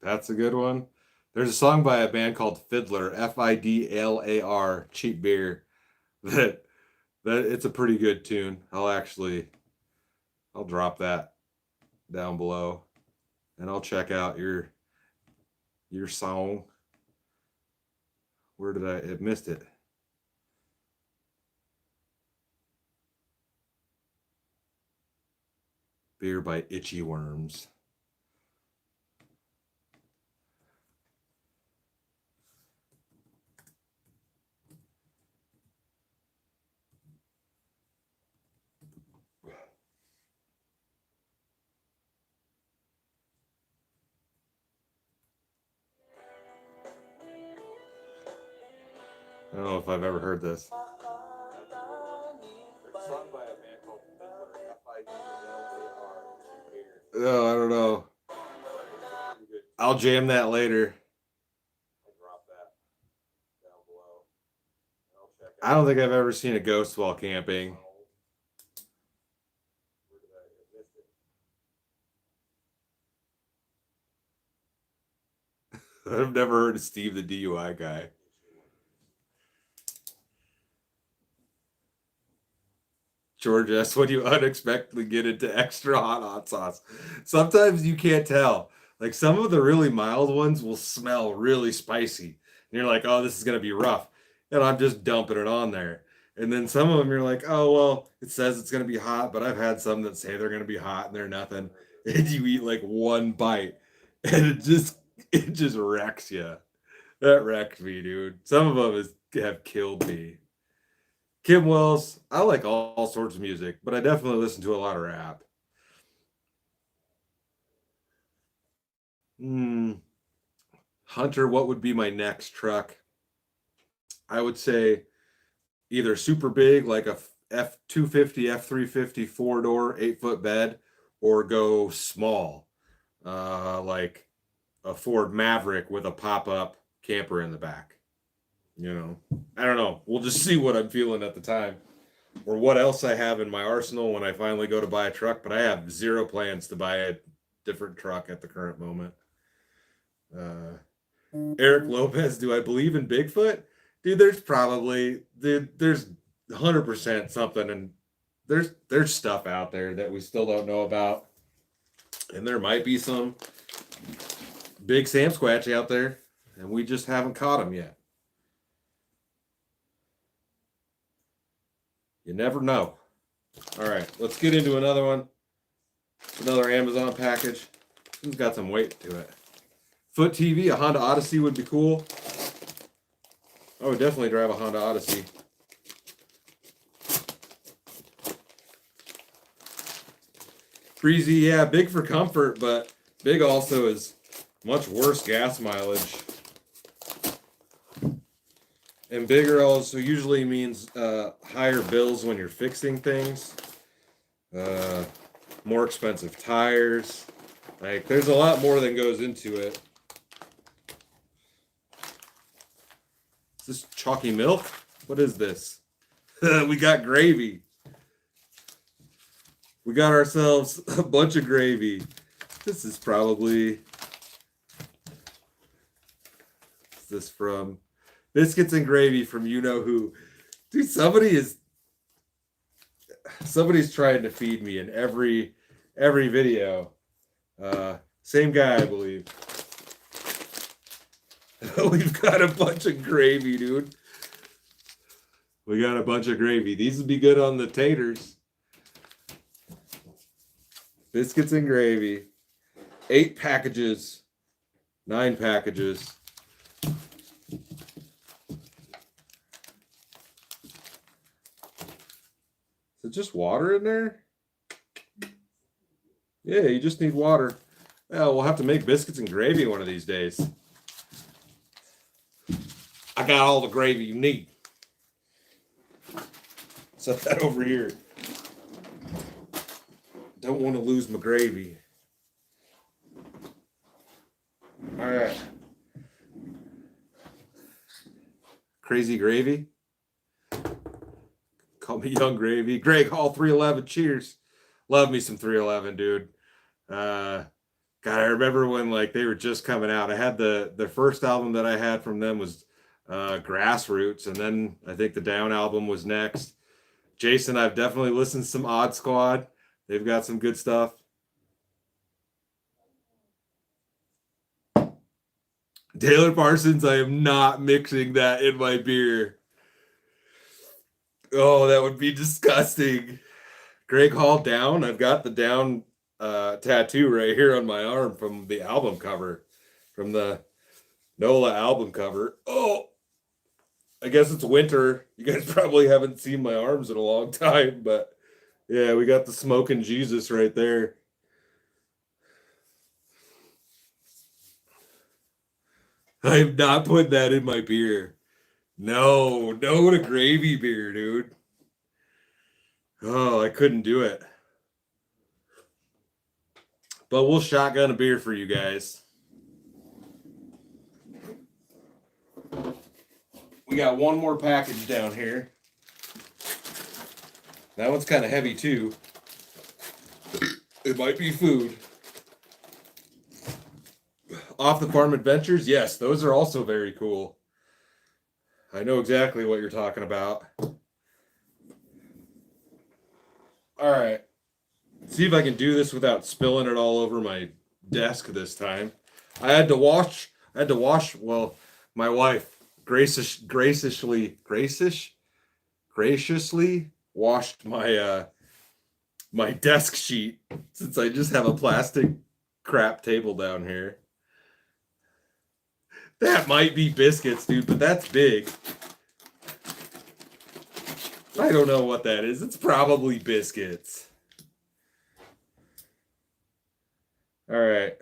That's a good one. There's a song by a band called Fiddler, Fidlar, Cheap Beer. That it's a pretty good tune. I'll drop that down below and I'll check out your song. Where did I missed it? Beer by Itchy Worms. I don't know if I've ever heard this. Oh, I don't know. I'll jam that later. I don't think I've ever seen a ghost while camping. I've never heard of Steve the DUI guy. George S., when you unexpectedly get into extra hot sauce. Sometimes you can't tell. Like some of the really mild ones will smell really spicy. And you're like, oh, this is going to be rough. And I'm just dumping it on there. And then some of them you're like, oh, well, it says it's going to be hot, but I've had some that say they're going to be hot and they're nothing. And you eat like one bite and it just wrecks you. That wrecked me, dude. Some of them have killed me. Kim Wells, I like all sorts of music, but I definitely listen to a lot of rap. Hmm. Hunter, what would be my next truck? I would say either super big, like a F250, F350 4-door, 8-foot bed, or go small, like a Ford Maverick with a pop-up camper in the back. I don't know. We'll just see what I'm feeling at the time or what else I have in my arsenal when I finally go to buy a truck, but I have zero plans to buy a different truck at the current moment. Eric Lopez, do I believe in Bigfoot? Dude, there's 100% something, and there's stuff out there that we still don't know about, and there might be some big Sam Squatch out there, and we just haven't caught him yet. You never know. All right, let's get into another one. Another Amazon package. It's got some weight to it. Foot TV, a Honda Odyssey would be cool. I would definitely drive a Honda Odyssey. Breezy, yeah, big for comfort, but big also is much worse gas mileage. And bigger also usually means higher bills when you're fixing things. More expensive tires. Like, there's a lot more than goes into it. Is this chalky milk? What is this? We got gravy. We got ourselves a bunch of gravy. This is probably... What's this from? Biscuits and gravy from you know who. Dude, somebody's trying to feed me in every video. Same guy, I believe. We've got a bunch of gravy, dude. We got a bunch of gravy. These would be good on the taters. Biscuits and gravy. 8 packages. 9 packages. Is it just water in there? Yeah, you just need water. Well, we'll have to make biscuits and gravy one of these days. I got all the gravy you need. Set that over here. Don't want to lose my gravy. All right. Crazy gravy. Call me Young Gravy. Greg Hall 311. Cheers. Love me some 311, dude. God, I remember when like they were just coming out. I had the first album that I had from them was Grassroots, and then I think the Down album was next. Jason, I've definitely listened to some Odd Squad. They've got some good stuff. Taylor Parsons, I am not mixing that in my beer. Oh, that would be disgusting. Greg Hall Down. I've got the Down tattoo right here on my arm from the album cover, from the NOLA album cover. Oh, I guess it's winter. You guys probably haven't seen my arms in a long time, but yeah, we got the smoking Jesus right there. I have not put that in my beer. No to gravy beer, dude. Oh, I couldn't do it. But we'll shotgun a beer for you guys. We got one more package down here. That one's kind of heavy too. It might be food. Off the Farm Adventures. Yes, those are also very cool. I know exactly what you're talking about. All right. See if I can do this without spilling it all over my desk this time. I had to wash, well, my wife graciously washed my desk sheet since I just have a plastic crap table down here. That might be Biscuits, dude, but that's big. I don't know what that is. It's probably Biscuits. All right.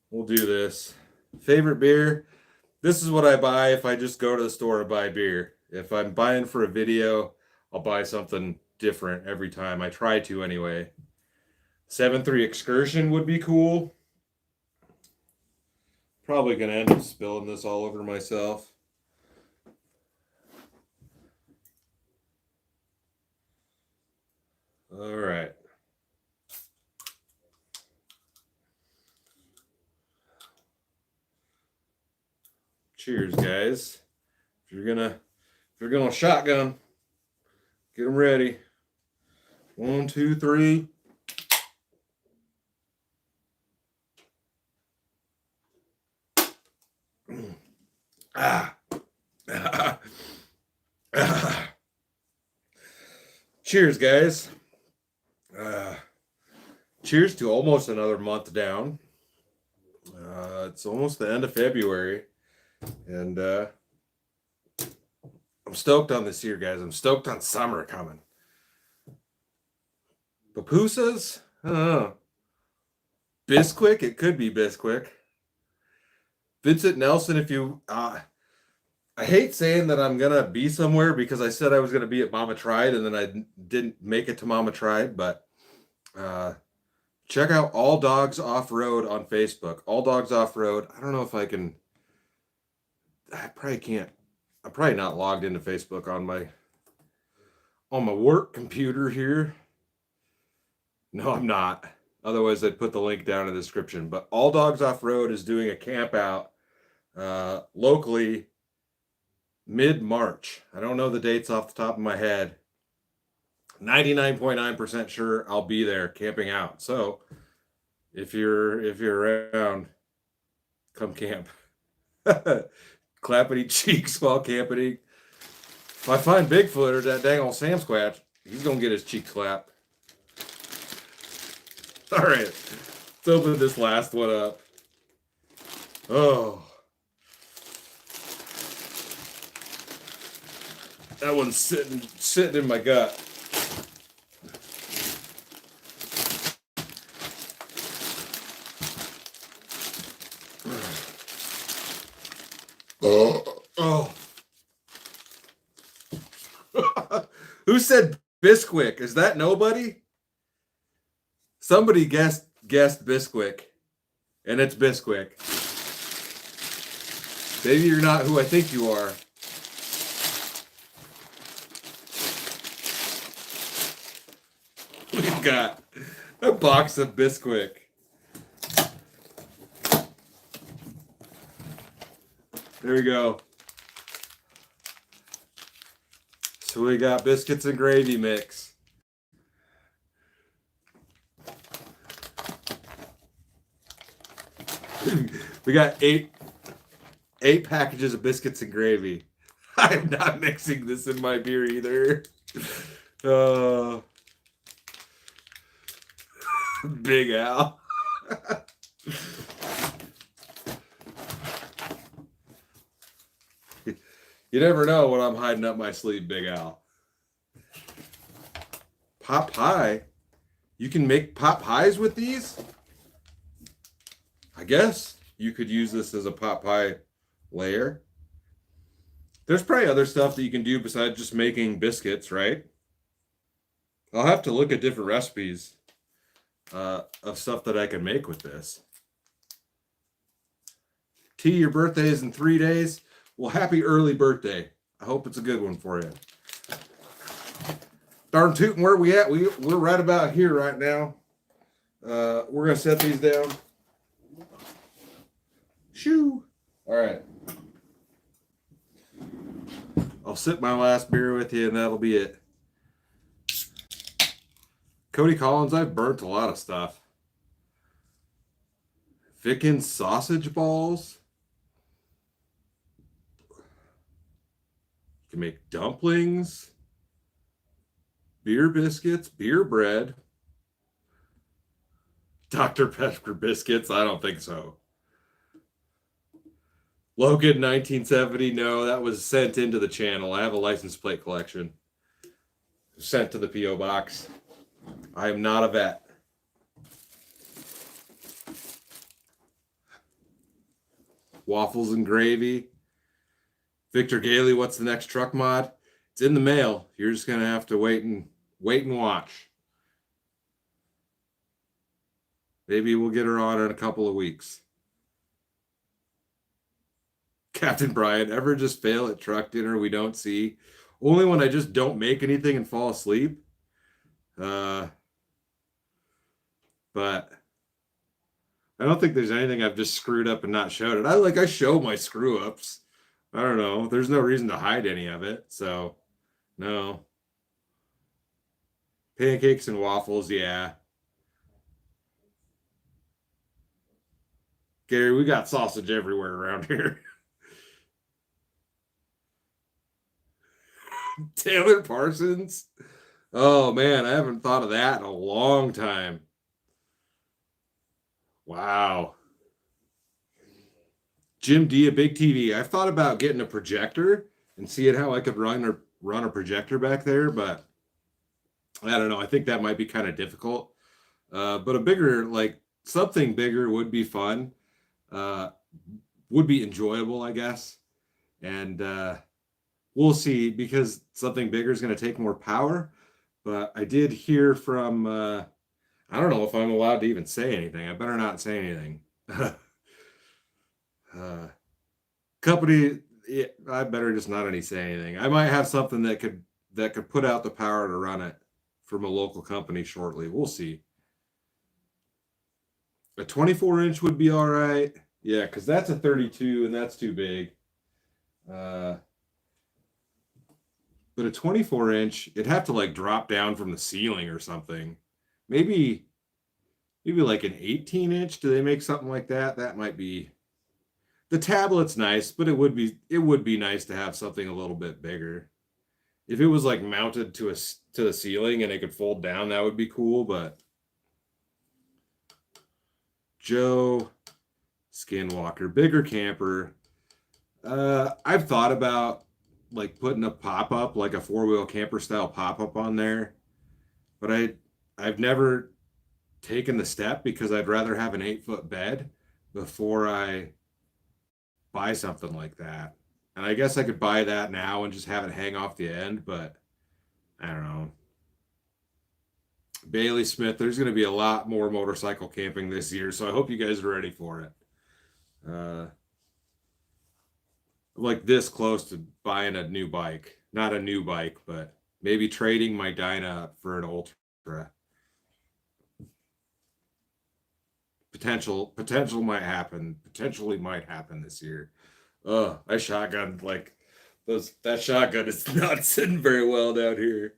We'll do this. Favorite beer? This is what I buy if I just go to the store and buy beer. If I'm buying for a video, I'll buy something different every time. I try to anyway. 7-3 Excursion would be cool. Probably going to end up spilling this all over myself. All right. Cheers, guys. If you're gonna shotgun, get them ready. 1, 2, 3. Cheers, guys. Cheers to almost another month down. It's almost the end of February, and I'm stoked on this year, guys. I'm stoked on summer coming. Papusas? I don't know. Bisquick? It could be Bisquick. Vincent Nelson, if you... I hate saying that I'm going to be somewhere because I said I was going to be at Mama Tried and then I didn't make it to Mama Tried, but check out All Dogs Off-Road on Facebook. All Dogs Off-Road. I don't know if I can... I probably can't. I'm probably not logged into Facebook on my work computer here. No, I'm not. Otherwise, I'd put the link down in the description. But All Dogs Off-Road is doing a camp out locally mid-March. I don't know the dates off the top of my head. 99.9% sure I'll be there camping out. So if you're around, come camp. Clappity cheeks while camping. If I find Bigfoot or that dang old Sam Squatch, he's gonna get his cheeks clapped. All right, let's open this last one up. Oh, that one's sitting in my gut. Oh. Who said Bisquick? Is that nobody? Somebody guessed Bisquick, and it's Bisquick. Maybe you're not who I think you are. We've got a box of Bisquick. There we go. So we got biscuits and gravy mix. We got eight packages of biscuits and gravy. I'm not mixing this in my beer either. Big Al. You never know what I'm hiding up my sleeve, Big Al. Pot pie? You can make pot pies with these? I guess you could use this as a pot pie layer. There's probably other stuff that you can do besides just making biscuits, right? I'll have to look at different recipes of stuff that I can make with this. T, your birthday is in 3 days. Well, happy early birthday. I hope it's a good one for you. Darn tootin', where we at? We're right about here right now. We're gonna set these down. Shoo! All right. I'll sip my last beer with you, and that'll be it. Cody Collins, I've burnt a lot of stuff. Vickin sausage balls. You can make dumplings, beer biscuits, beer bread. Dr. Pepper biscuits? I don't think so. Logan 1970, no, that was sent into the channel. I have a license plate collection. Sent to the P.O. box. I am not a vet. Waffles and gravy. Victor Gailey, what's the next truck mod? It's in the mail. You're just gonna have to wait and watch. Maybe we'll get her on in a couple of weeks. Captain Brian, ever just fail at truck dinner we don't see? Only when I just don't make anything and fall asleep. But I don't think there's anything I've just screwed up and not showed it. I show my screw ups. I don't know. There's no reason to hide any of it. So, no. Pancakes and waffles, yeah. Gary, we got sausage everywhere around here. Taylor Parsons. Oh, man, I haven't thought of that in a long time. Wow. Jim D, a big TV. I've thought about getting a projector and seeing how I could run a projector back there, but I don't know. I think that might be kind of difficult. But a bigger, like something bigger would be fun. Would be enjoyable, I guess. And we'll see, because something bigger is going to take more power. But I did hear from, I don't know if I'm allowed to even say anything. I better not say anything. Company, yeah, I better just not say anything. I might have something that could put out the power to run it from a local company shortly. We'll see. A 24-inch would be all right. Yeah, because that's a 32 and that's too big. But a 24-inch, it'd have to like drop down from the ceiling or something. Maybe like an 18-inch. Do they make something like that? That might be. The tablet's nice, but it would be nice to have something a little bit bigger. If it was like mounted to the ceiling and it could fold down, that would be cool. But Joe Skinwalker, bigger camper. I've thought about like putting a pop-up, like a four-wheel camper style pop-up on there, but I've never taken the step because I'd rather have an 8-foot bed before I buy something like that. And I guess I could buy that now and just have it hang off the end, but I don't know. Bailey Smith, there's going to be a lot more motorcycle camping this year, so I hope you guys are ready for it. Like this close to buying a new bike. Not a new bike, but maybe trading my Dyna for an Ultra. Potential might happen. Potentially might happen this year. I shotgunned like those. That shotgun is not sitting very well down here.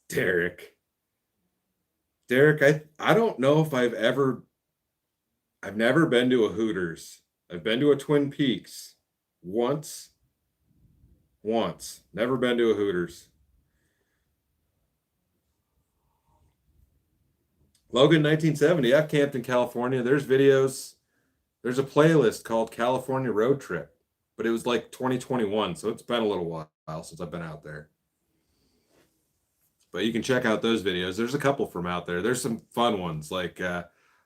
Derek, I don't know if I've never been to a Hooters. I've been to a Twin Peaks once. Never been to a Hooters. Logan 1970, I've camped in California. There's videos. There's a playlist called California Road Trip, but it was like 2021, so it's been a little while since I've been out there. But you can check out those videos. There's a couple from out there. There's some fun ones, like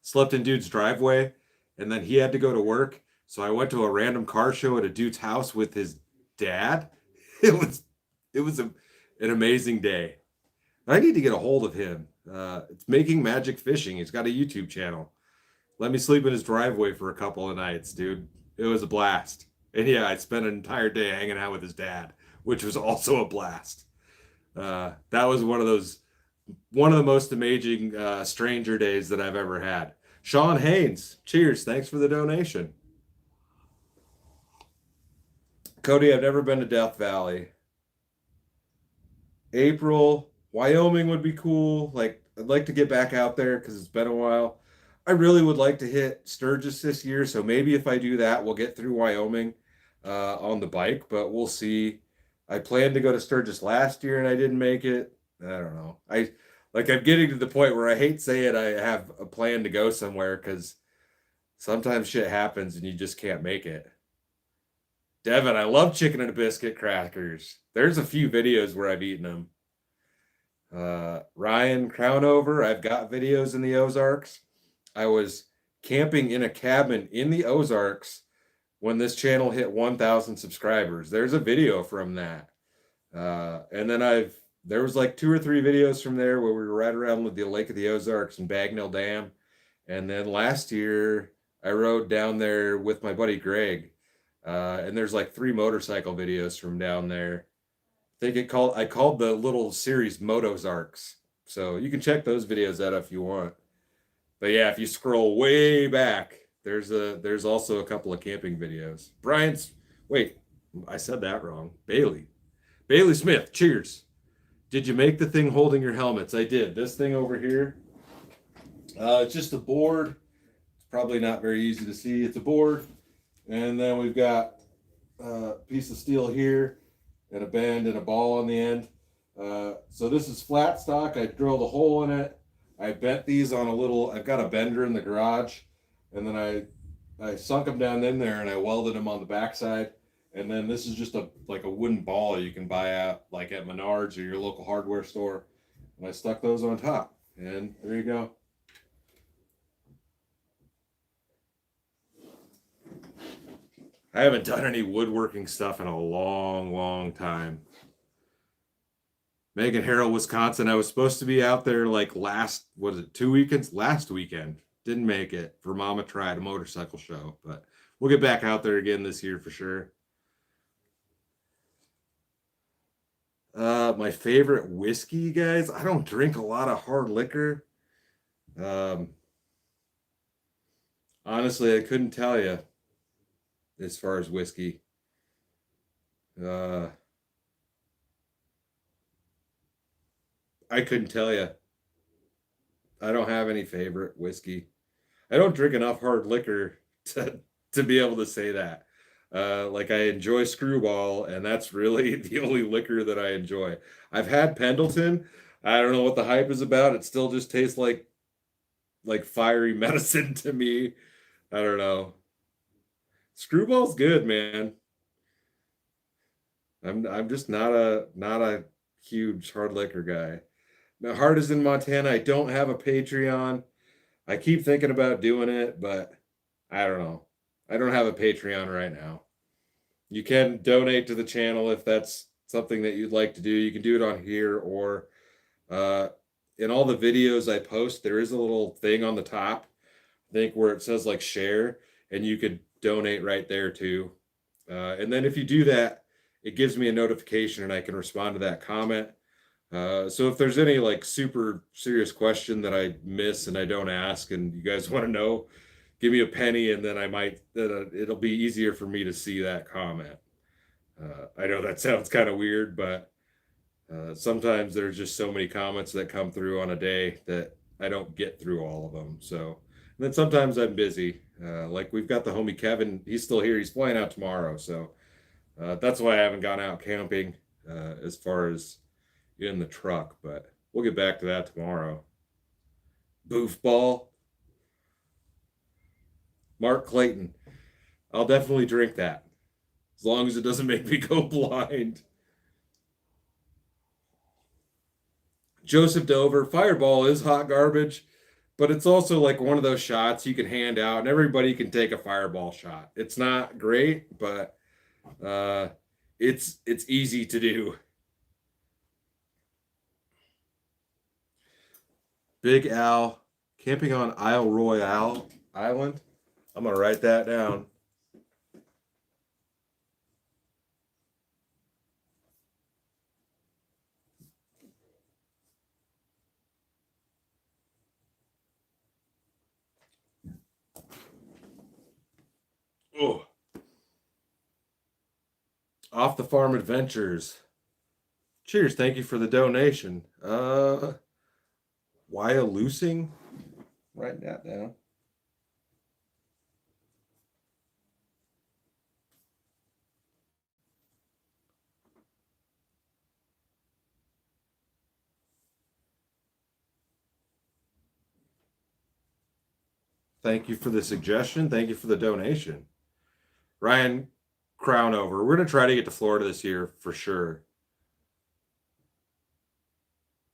slept in dude's driveway, and then he had to go to work. So I went to a random car show at a dude's house with his dad. It was an amazing day. I need to get a hold of him. It's Making Magic Fishing. He's got a YouTube channel. Let me sleep in his driveway for a couple of nights, dude. It was a blast. And yeah, I spent an entire day hanging out with his dad. which was also a blast. That was one of the most amazing stranger days that I've ever had. Sean Haynes, cheers. Thanks for the donation. Cody, I've never been to Death Valley. April, Wyoming would be cool. Like, I'd like to get back out there because it's been a while. I really would like to hit Sturgis this year, so maybe if I do that, we'll get through Wyoming on the bike, but we'll see. I planned to go to Sturgis last year and I didn't make it. I don't know. I'm getting to the point where I hate saying I have a plan to go somewhere because sometimes shit happens and you just can't make it. Devin, I love chicken and a biscuit crackers. There's a few videos where I've eaten them. Ryan Crownover, I've got videos in the Ozarks. I was camping in a cabin in the Ozarks when this channel hit 1,000 subscribers. There's a video from that. And then there was like 2 or 3 videos from there where we were right around with the Lake of the Ozarks and Bagnell Dam. And then last year I rode down there with my buddy Greg. And there's like 3 motorcycle videos from down there. I called the little series Motozarks. So you can check those videos out if you want. But yeah, if you scroll way back, there's also a couple of camping videos. Wait, I said that wrong. Bailey Smith, cheers. Did you make the thing holding your helmets? I did. This thing over here. It's just a board. It's probably not very easy to see. It's a board. And then we've got a piece of steel here and a bend and a ball on the end. So this is flat stock. I drilled a hole in it. I bent these on I've got a bender in the garage, and then I sunk them down in there and I welded them on the backside. And then this is just a wooden ball you can buy out like at Menards or your local hardware store. And I stuck those on top, and there you go. I haven't done any woodworking stuff in a long, long time. Megan Harrell, Wisconsin. I was supposed to be out there like 2 weekends? Last weekend. Didn't make it for Mama Tried, a motorcycle show. But we'll get back out there again this year for sure. My favorite whiskey, guys. I don't drink a lot of hard liquor. Honestly, I couldn't tell you as far as whiskey. I couldn't tell you. I don't have any favorite whiskey. I don't drink enough hard liquor to be able to say that. Like I enjoy Screwball, and that's really the only liquor that I enjoy. I've had Pendleton. I don't know what the hype is about. It still just tastes like fiery medicine to me. I don't know. Screwball's good, man. I'm just not a huge hard liquor guy. My heart is in Montana. I don't have a Patreon. I keep thinking about doing it, but I don't know. I don't have a Patreon right now. You can donate to the channel if that's something that you'd like to do. You can do it on here, or in all the videos I post, there is a little thing on the top, I think, where it says like share, and you could donate right there too. And then if you do that, it gives me a notification and I can respond to that comment. So if there's any like super serious question that I miss and I don't ask and you guys want to know, give me a penny, and then it'll be easier for me to see that comment. I know that sounds kind of weird, but sometimes there's just so many comments that come through on a day that I don't get through all of them. So, and then sometimes I'm busy. Like we've got the homie Kevin, he's still here. He's flying out tomorrow. So that's why I haven't gone out camping as far as in the truck, but we'll get back to that tomorrow. Boofball. Mark Clayton. I'll definitely drink that as long as it doesn't make me go blind. Joseph Dover. Fireball is hot garbage, but it's also like one of those shots you can hand out and everybody can take a Fireball shot. It's not great, but it's easy to do. Big Al, camping on Isle Royale Island. I'm going to write that down. Oh, Off the Farm Adventures. Cheers. Thank you for the donation. Why a loosing? Write that down. Thank you for the suggestion. Thank you for the donation. Ryan Crownover. We're going to try to get to Florida this year for sure.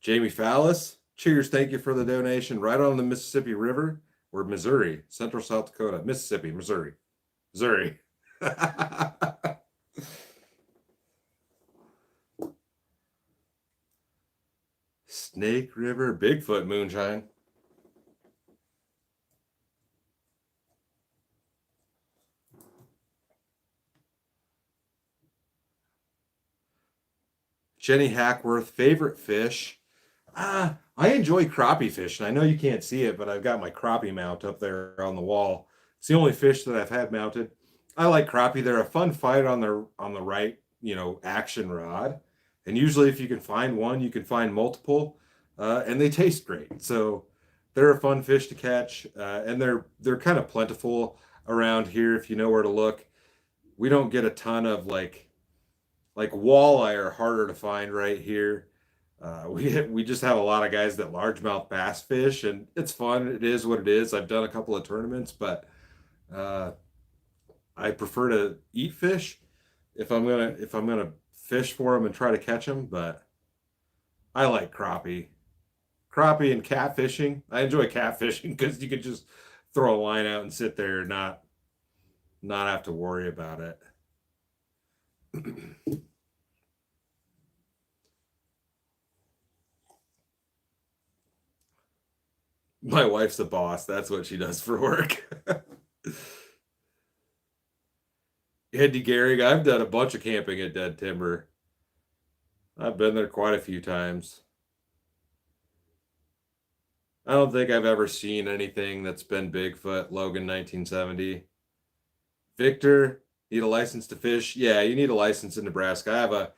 Jamie Fallis. Cheers. Thank you for the donation. Right on the Mississippi River or Missouri, Central South Dakota, Mississippi, Missouri. Snake River, Bigfoot moonshine. Jenny Hackworth, favorite fish. I enjoy crappie fishing. I know you can't see it, but I've got my crappie mount up there on the wall. It's the only fish that I've had mounted. I like crappie. They're a fun fight on the right, action rod. And usually if you can find one, you can find multiple, and they taste great. So they're a fun fish to catch, and they're kind of plentiful around here if you know where to look. We don't get a ton of like walleye are harder to find right here. We just have a lot of guys that largemouth bass fish, and it's fun. It is what it is. I've done a couple of tournaments, but uh, I prefer to eat fish if I'm gonna fish for them and try to catch them. But I like crappie and catfishing. I enjoy catfishing because you can just throw a line out and sit there and not have to worry about it. My wife's the boss. That's what she does for work. Andy Gehrig, I've done a bunch of camping at Dead Timber. I've been there quite a few times. I don't think I've ever seen anything that's been Bigfoot. Logan 1970. Victor, need a license to fish? Yeah, you need a license in Nebraska. I have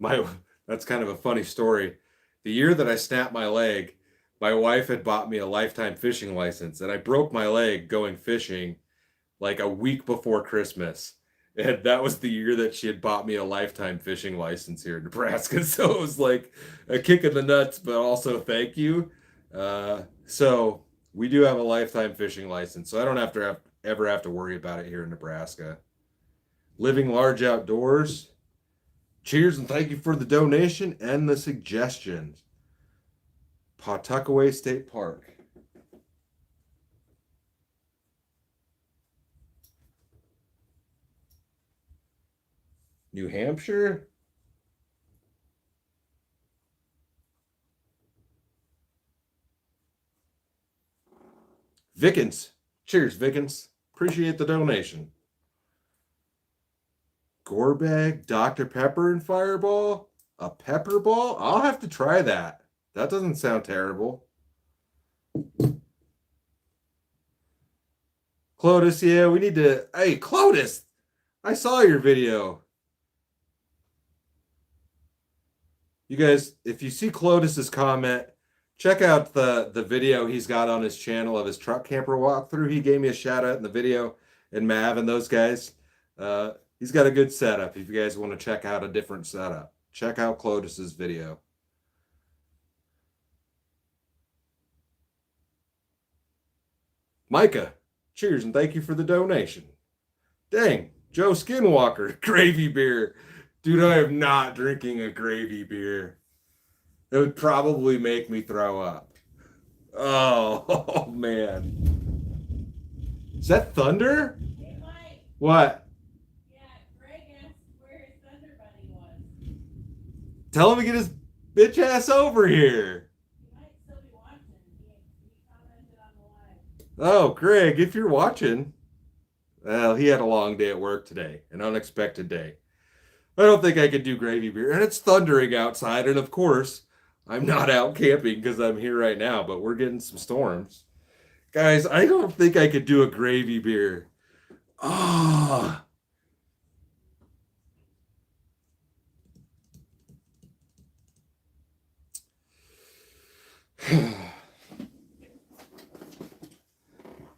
my that's kind of a funny story. The year that I snapped my leg, my wife had bought me a lifetime fishing license, and I broke my leg going fishing like a week before Christmas. And that was the year that she had bought me a lifetime fishing license here in Nebraska. So it was like a kick in the nuts, but also thank you. So we do have a lifetime fishing license, so I don't ever have to worry about it here in Nebraska. Living large outdoors. Cheers and thank you for the donation and the suggestions. Pawtuckaway State Park. New Hampshire. Vickens. Cheers, Vickens. Appreciate the donation. Gorbag, Dr. Pepper, and Fireball. A pepper ball? I'll have to try that. That doesn't sound terrible. Clotus, yeah, we need to. Hey, Clotus, I saw your video. You guys, if you see Clotus's comment, check out the video he's got on his channel of his truck camper walkthrough. He gave me a shout out in the video, and Mav and those guys. He's got a good setup. If you guys want to check out a different setup, check out Clotus's video. Micah, cheers and thank you for the donation. Dang, Joe Skinwalker, gravy beer. Dude, I am not drinking a gravy beer. It would probably make me throw up. Oh, oh man. Is that thunder? Hey, Mike. What? Yeah, Greg asked where his Thunder Bunny was. Tell him to get his bitch ass over here. He might still be watching. He commented on the live. Oh, Greg, if you're watching. Well, he had a long day at work today, an unexpected day. I don't think I could do gravy beer. And it's thundering outside. And of course, I'm not out camping because I'm here right now, but we're getting some storms. Guys, I don't think I could do a gravy beer. Ah.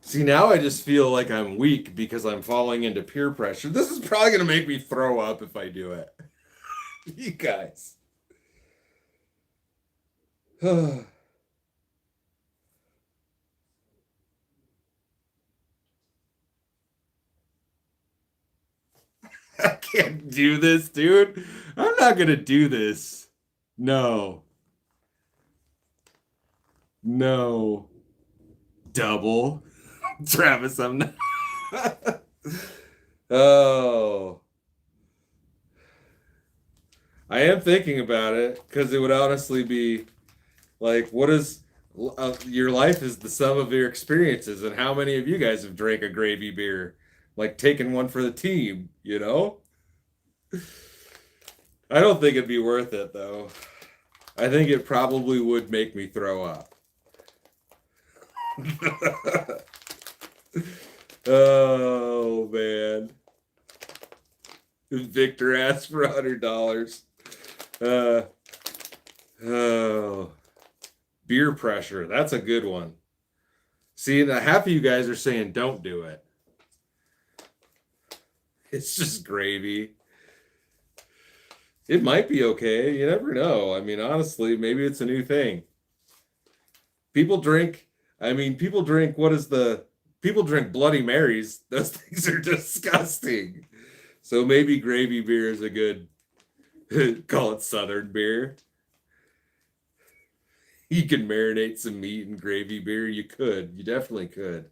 See, now I just feel like I'm weak because I'm falling into peer pressure. This is probably going to make me throw up if I do it. You guys. I can't do this, dude. I'm not going to do this. No. No. Double. Travis, I'm not. Oh. I am thinking about it because it would honestly be like, what is your life is the sum of your experiences, and how many of you guys have drank a gravy beer, like taking one for the team, you know? I don't think it'd be worth it though. I think it probably would make me throw up. Oh man. Victor asked for $100. Oh, beer pressure. That's a good one. See, half of you guys are saying don't do it. It's just gravy. It might be okay. You never know. I mean, honestly, maybe it's a new thing. People drink, people drink, people drink Bloody Marys. Those things are disgusting. So maybe gravy beer is a good, call it Southern beer. You can marinate some meat in gravy beer. You could. You definitely could.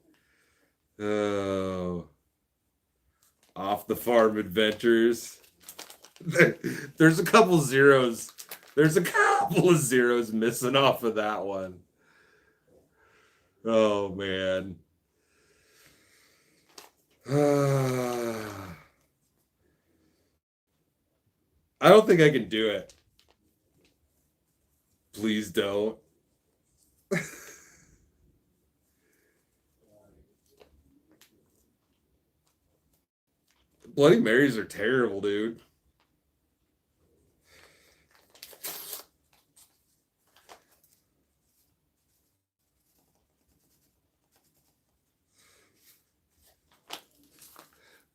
Oh. Off the farm adventures. There's a couple zeros. There's a couple of zeros missing off of that one. Oh, man. I don't think I can do it. Please don't. Bloody Marys are terrible, dude.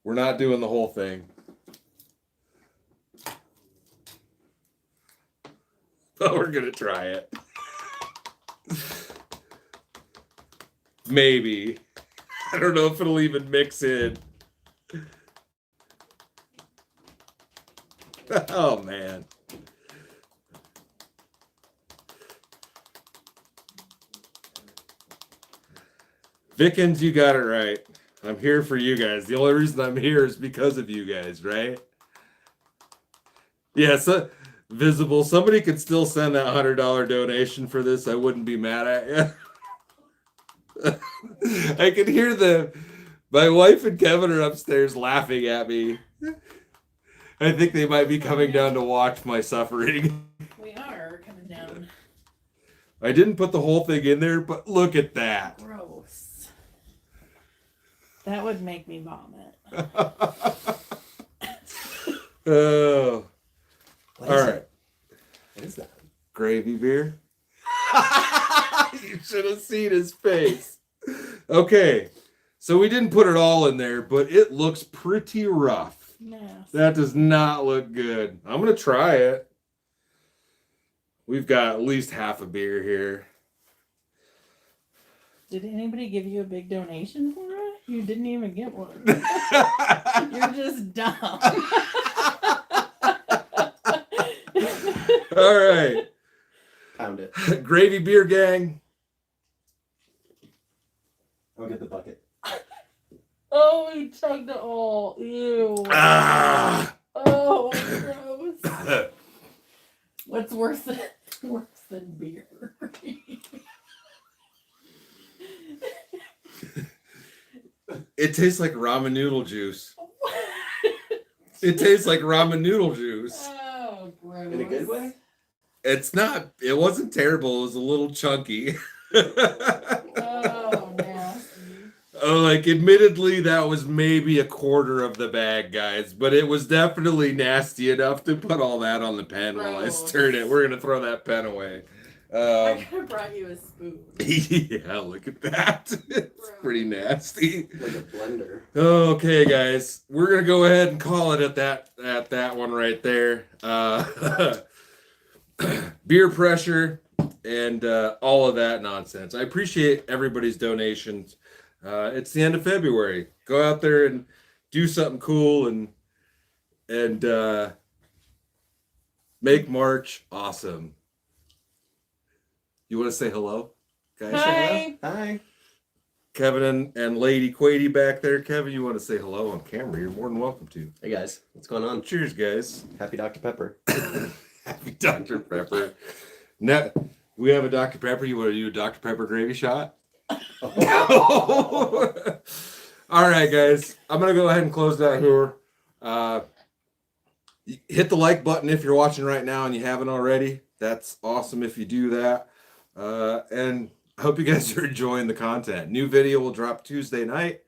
We're not doing the whole thing. But we're going to try it. Maybe. I don't know if it'll even mix in. Oh, man. Vickens, you got it right. I'm here for you guys. The only reason I'm here is because of you guys, right? Yeah, so visible. Somebody could still send that $100 donation for this. I wouldn't be mad at you. I can hear my wife and Kevin are upstairs laughing at me. I think they might be coming down to watch my suffering. We are coming down. I didn't put the whole thing in there, but look at that. Gross. That would make me vomit. Oh. All right. What is that? Gravy beer. You should have seen his face. Okay. So we didn't put it all in there, but it looks pretty rough. No. That does not look good. I'm going to try it. We've got at least half a beer here. Did anybody give you a big donation for it? You didn't even get one. You're just dumb. All right. Pound it. Gravy beer gang. I'll get the bucket. Oh, he chugged it all. Ew. Ah. Oh, gross. What's worse than beer? It tastes like ramen noodle juice. It tastes like ramen noodle juice. Oh, gross. In a good way? It wasn't terrible. It was a little chunky. Oh, nasty. like, admittedly, that was maybe a quarter of the bag, guys, but it was definitely nasty enough to put all that on the pen while I Gross. stirred it. We're gonna throw that pen away. I could have brought you a spoon. Yeah, look at that. It's pretty nasty. Like a blender. Okay, guys, we're gonna go ahead and call it at that one right there. Beer pressure and all of that nonsense. I appreciate everybody's donations. It's the end of February. Go out there and do something cool and make March awesome. You want to say hello, guys? Hi. Hi. Kevin and Lady Quady back there. Kevin, you want to say hello on camera? You're more than welcome to. Hey guys, what's going on? Cheers, guys. Happy Dr. Pepper. Happy Dr. Pepper. Now, we have a Dr. Pepper. You want to do a Dr. Pepper gravy shot? All right, guys. I'm going to go ahead and close that here. Hit the like button if you're watching right now and you haven't already. That's awesome if you do that. And I hope you guys are enjoying the content. New video will drop Tuesday night.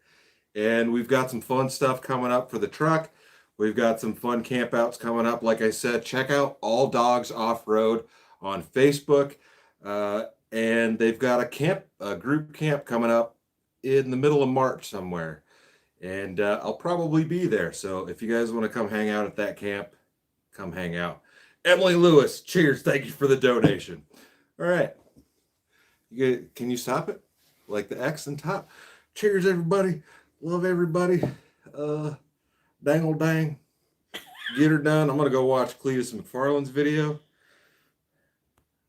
And we've got some fun stuff coming up for the truck. We've got some fun campouts coming up. Like I said, check out All Dogs Off-Road on Facebook. And they've got a group camp coming up in the middle of March somewhere. And I'll probably be there. So if you guys want to come hang out at that camp, come hang out. Emily Lewis, cheers. Thank you for the donation. All right. Can you stop it? Like the X and top. Cheers, everybody. Love everybody. Dang old dang. Get her done. I'm going to go watch Cletus McFarland's video.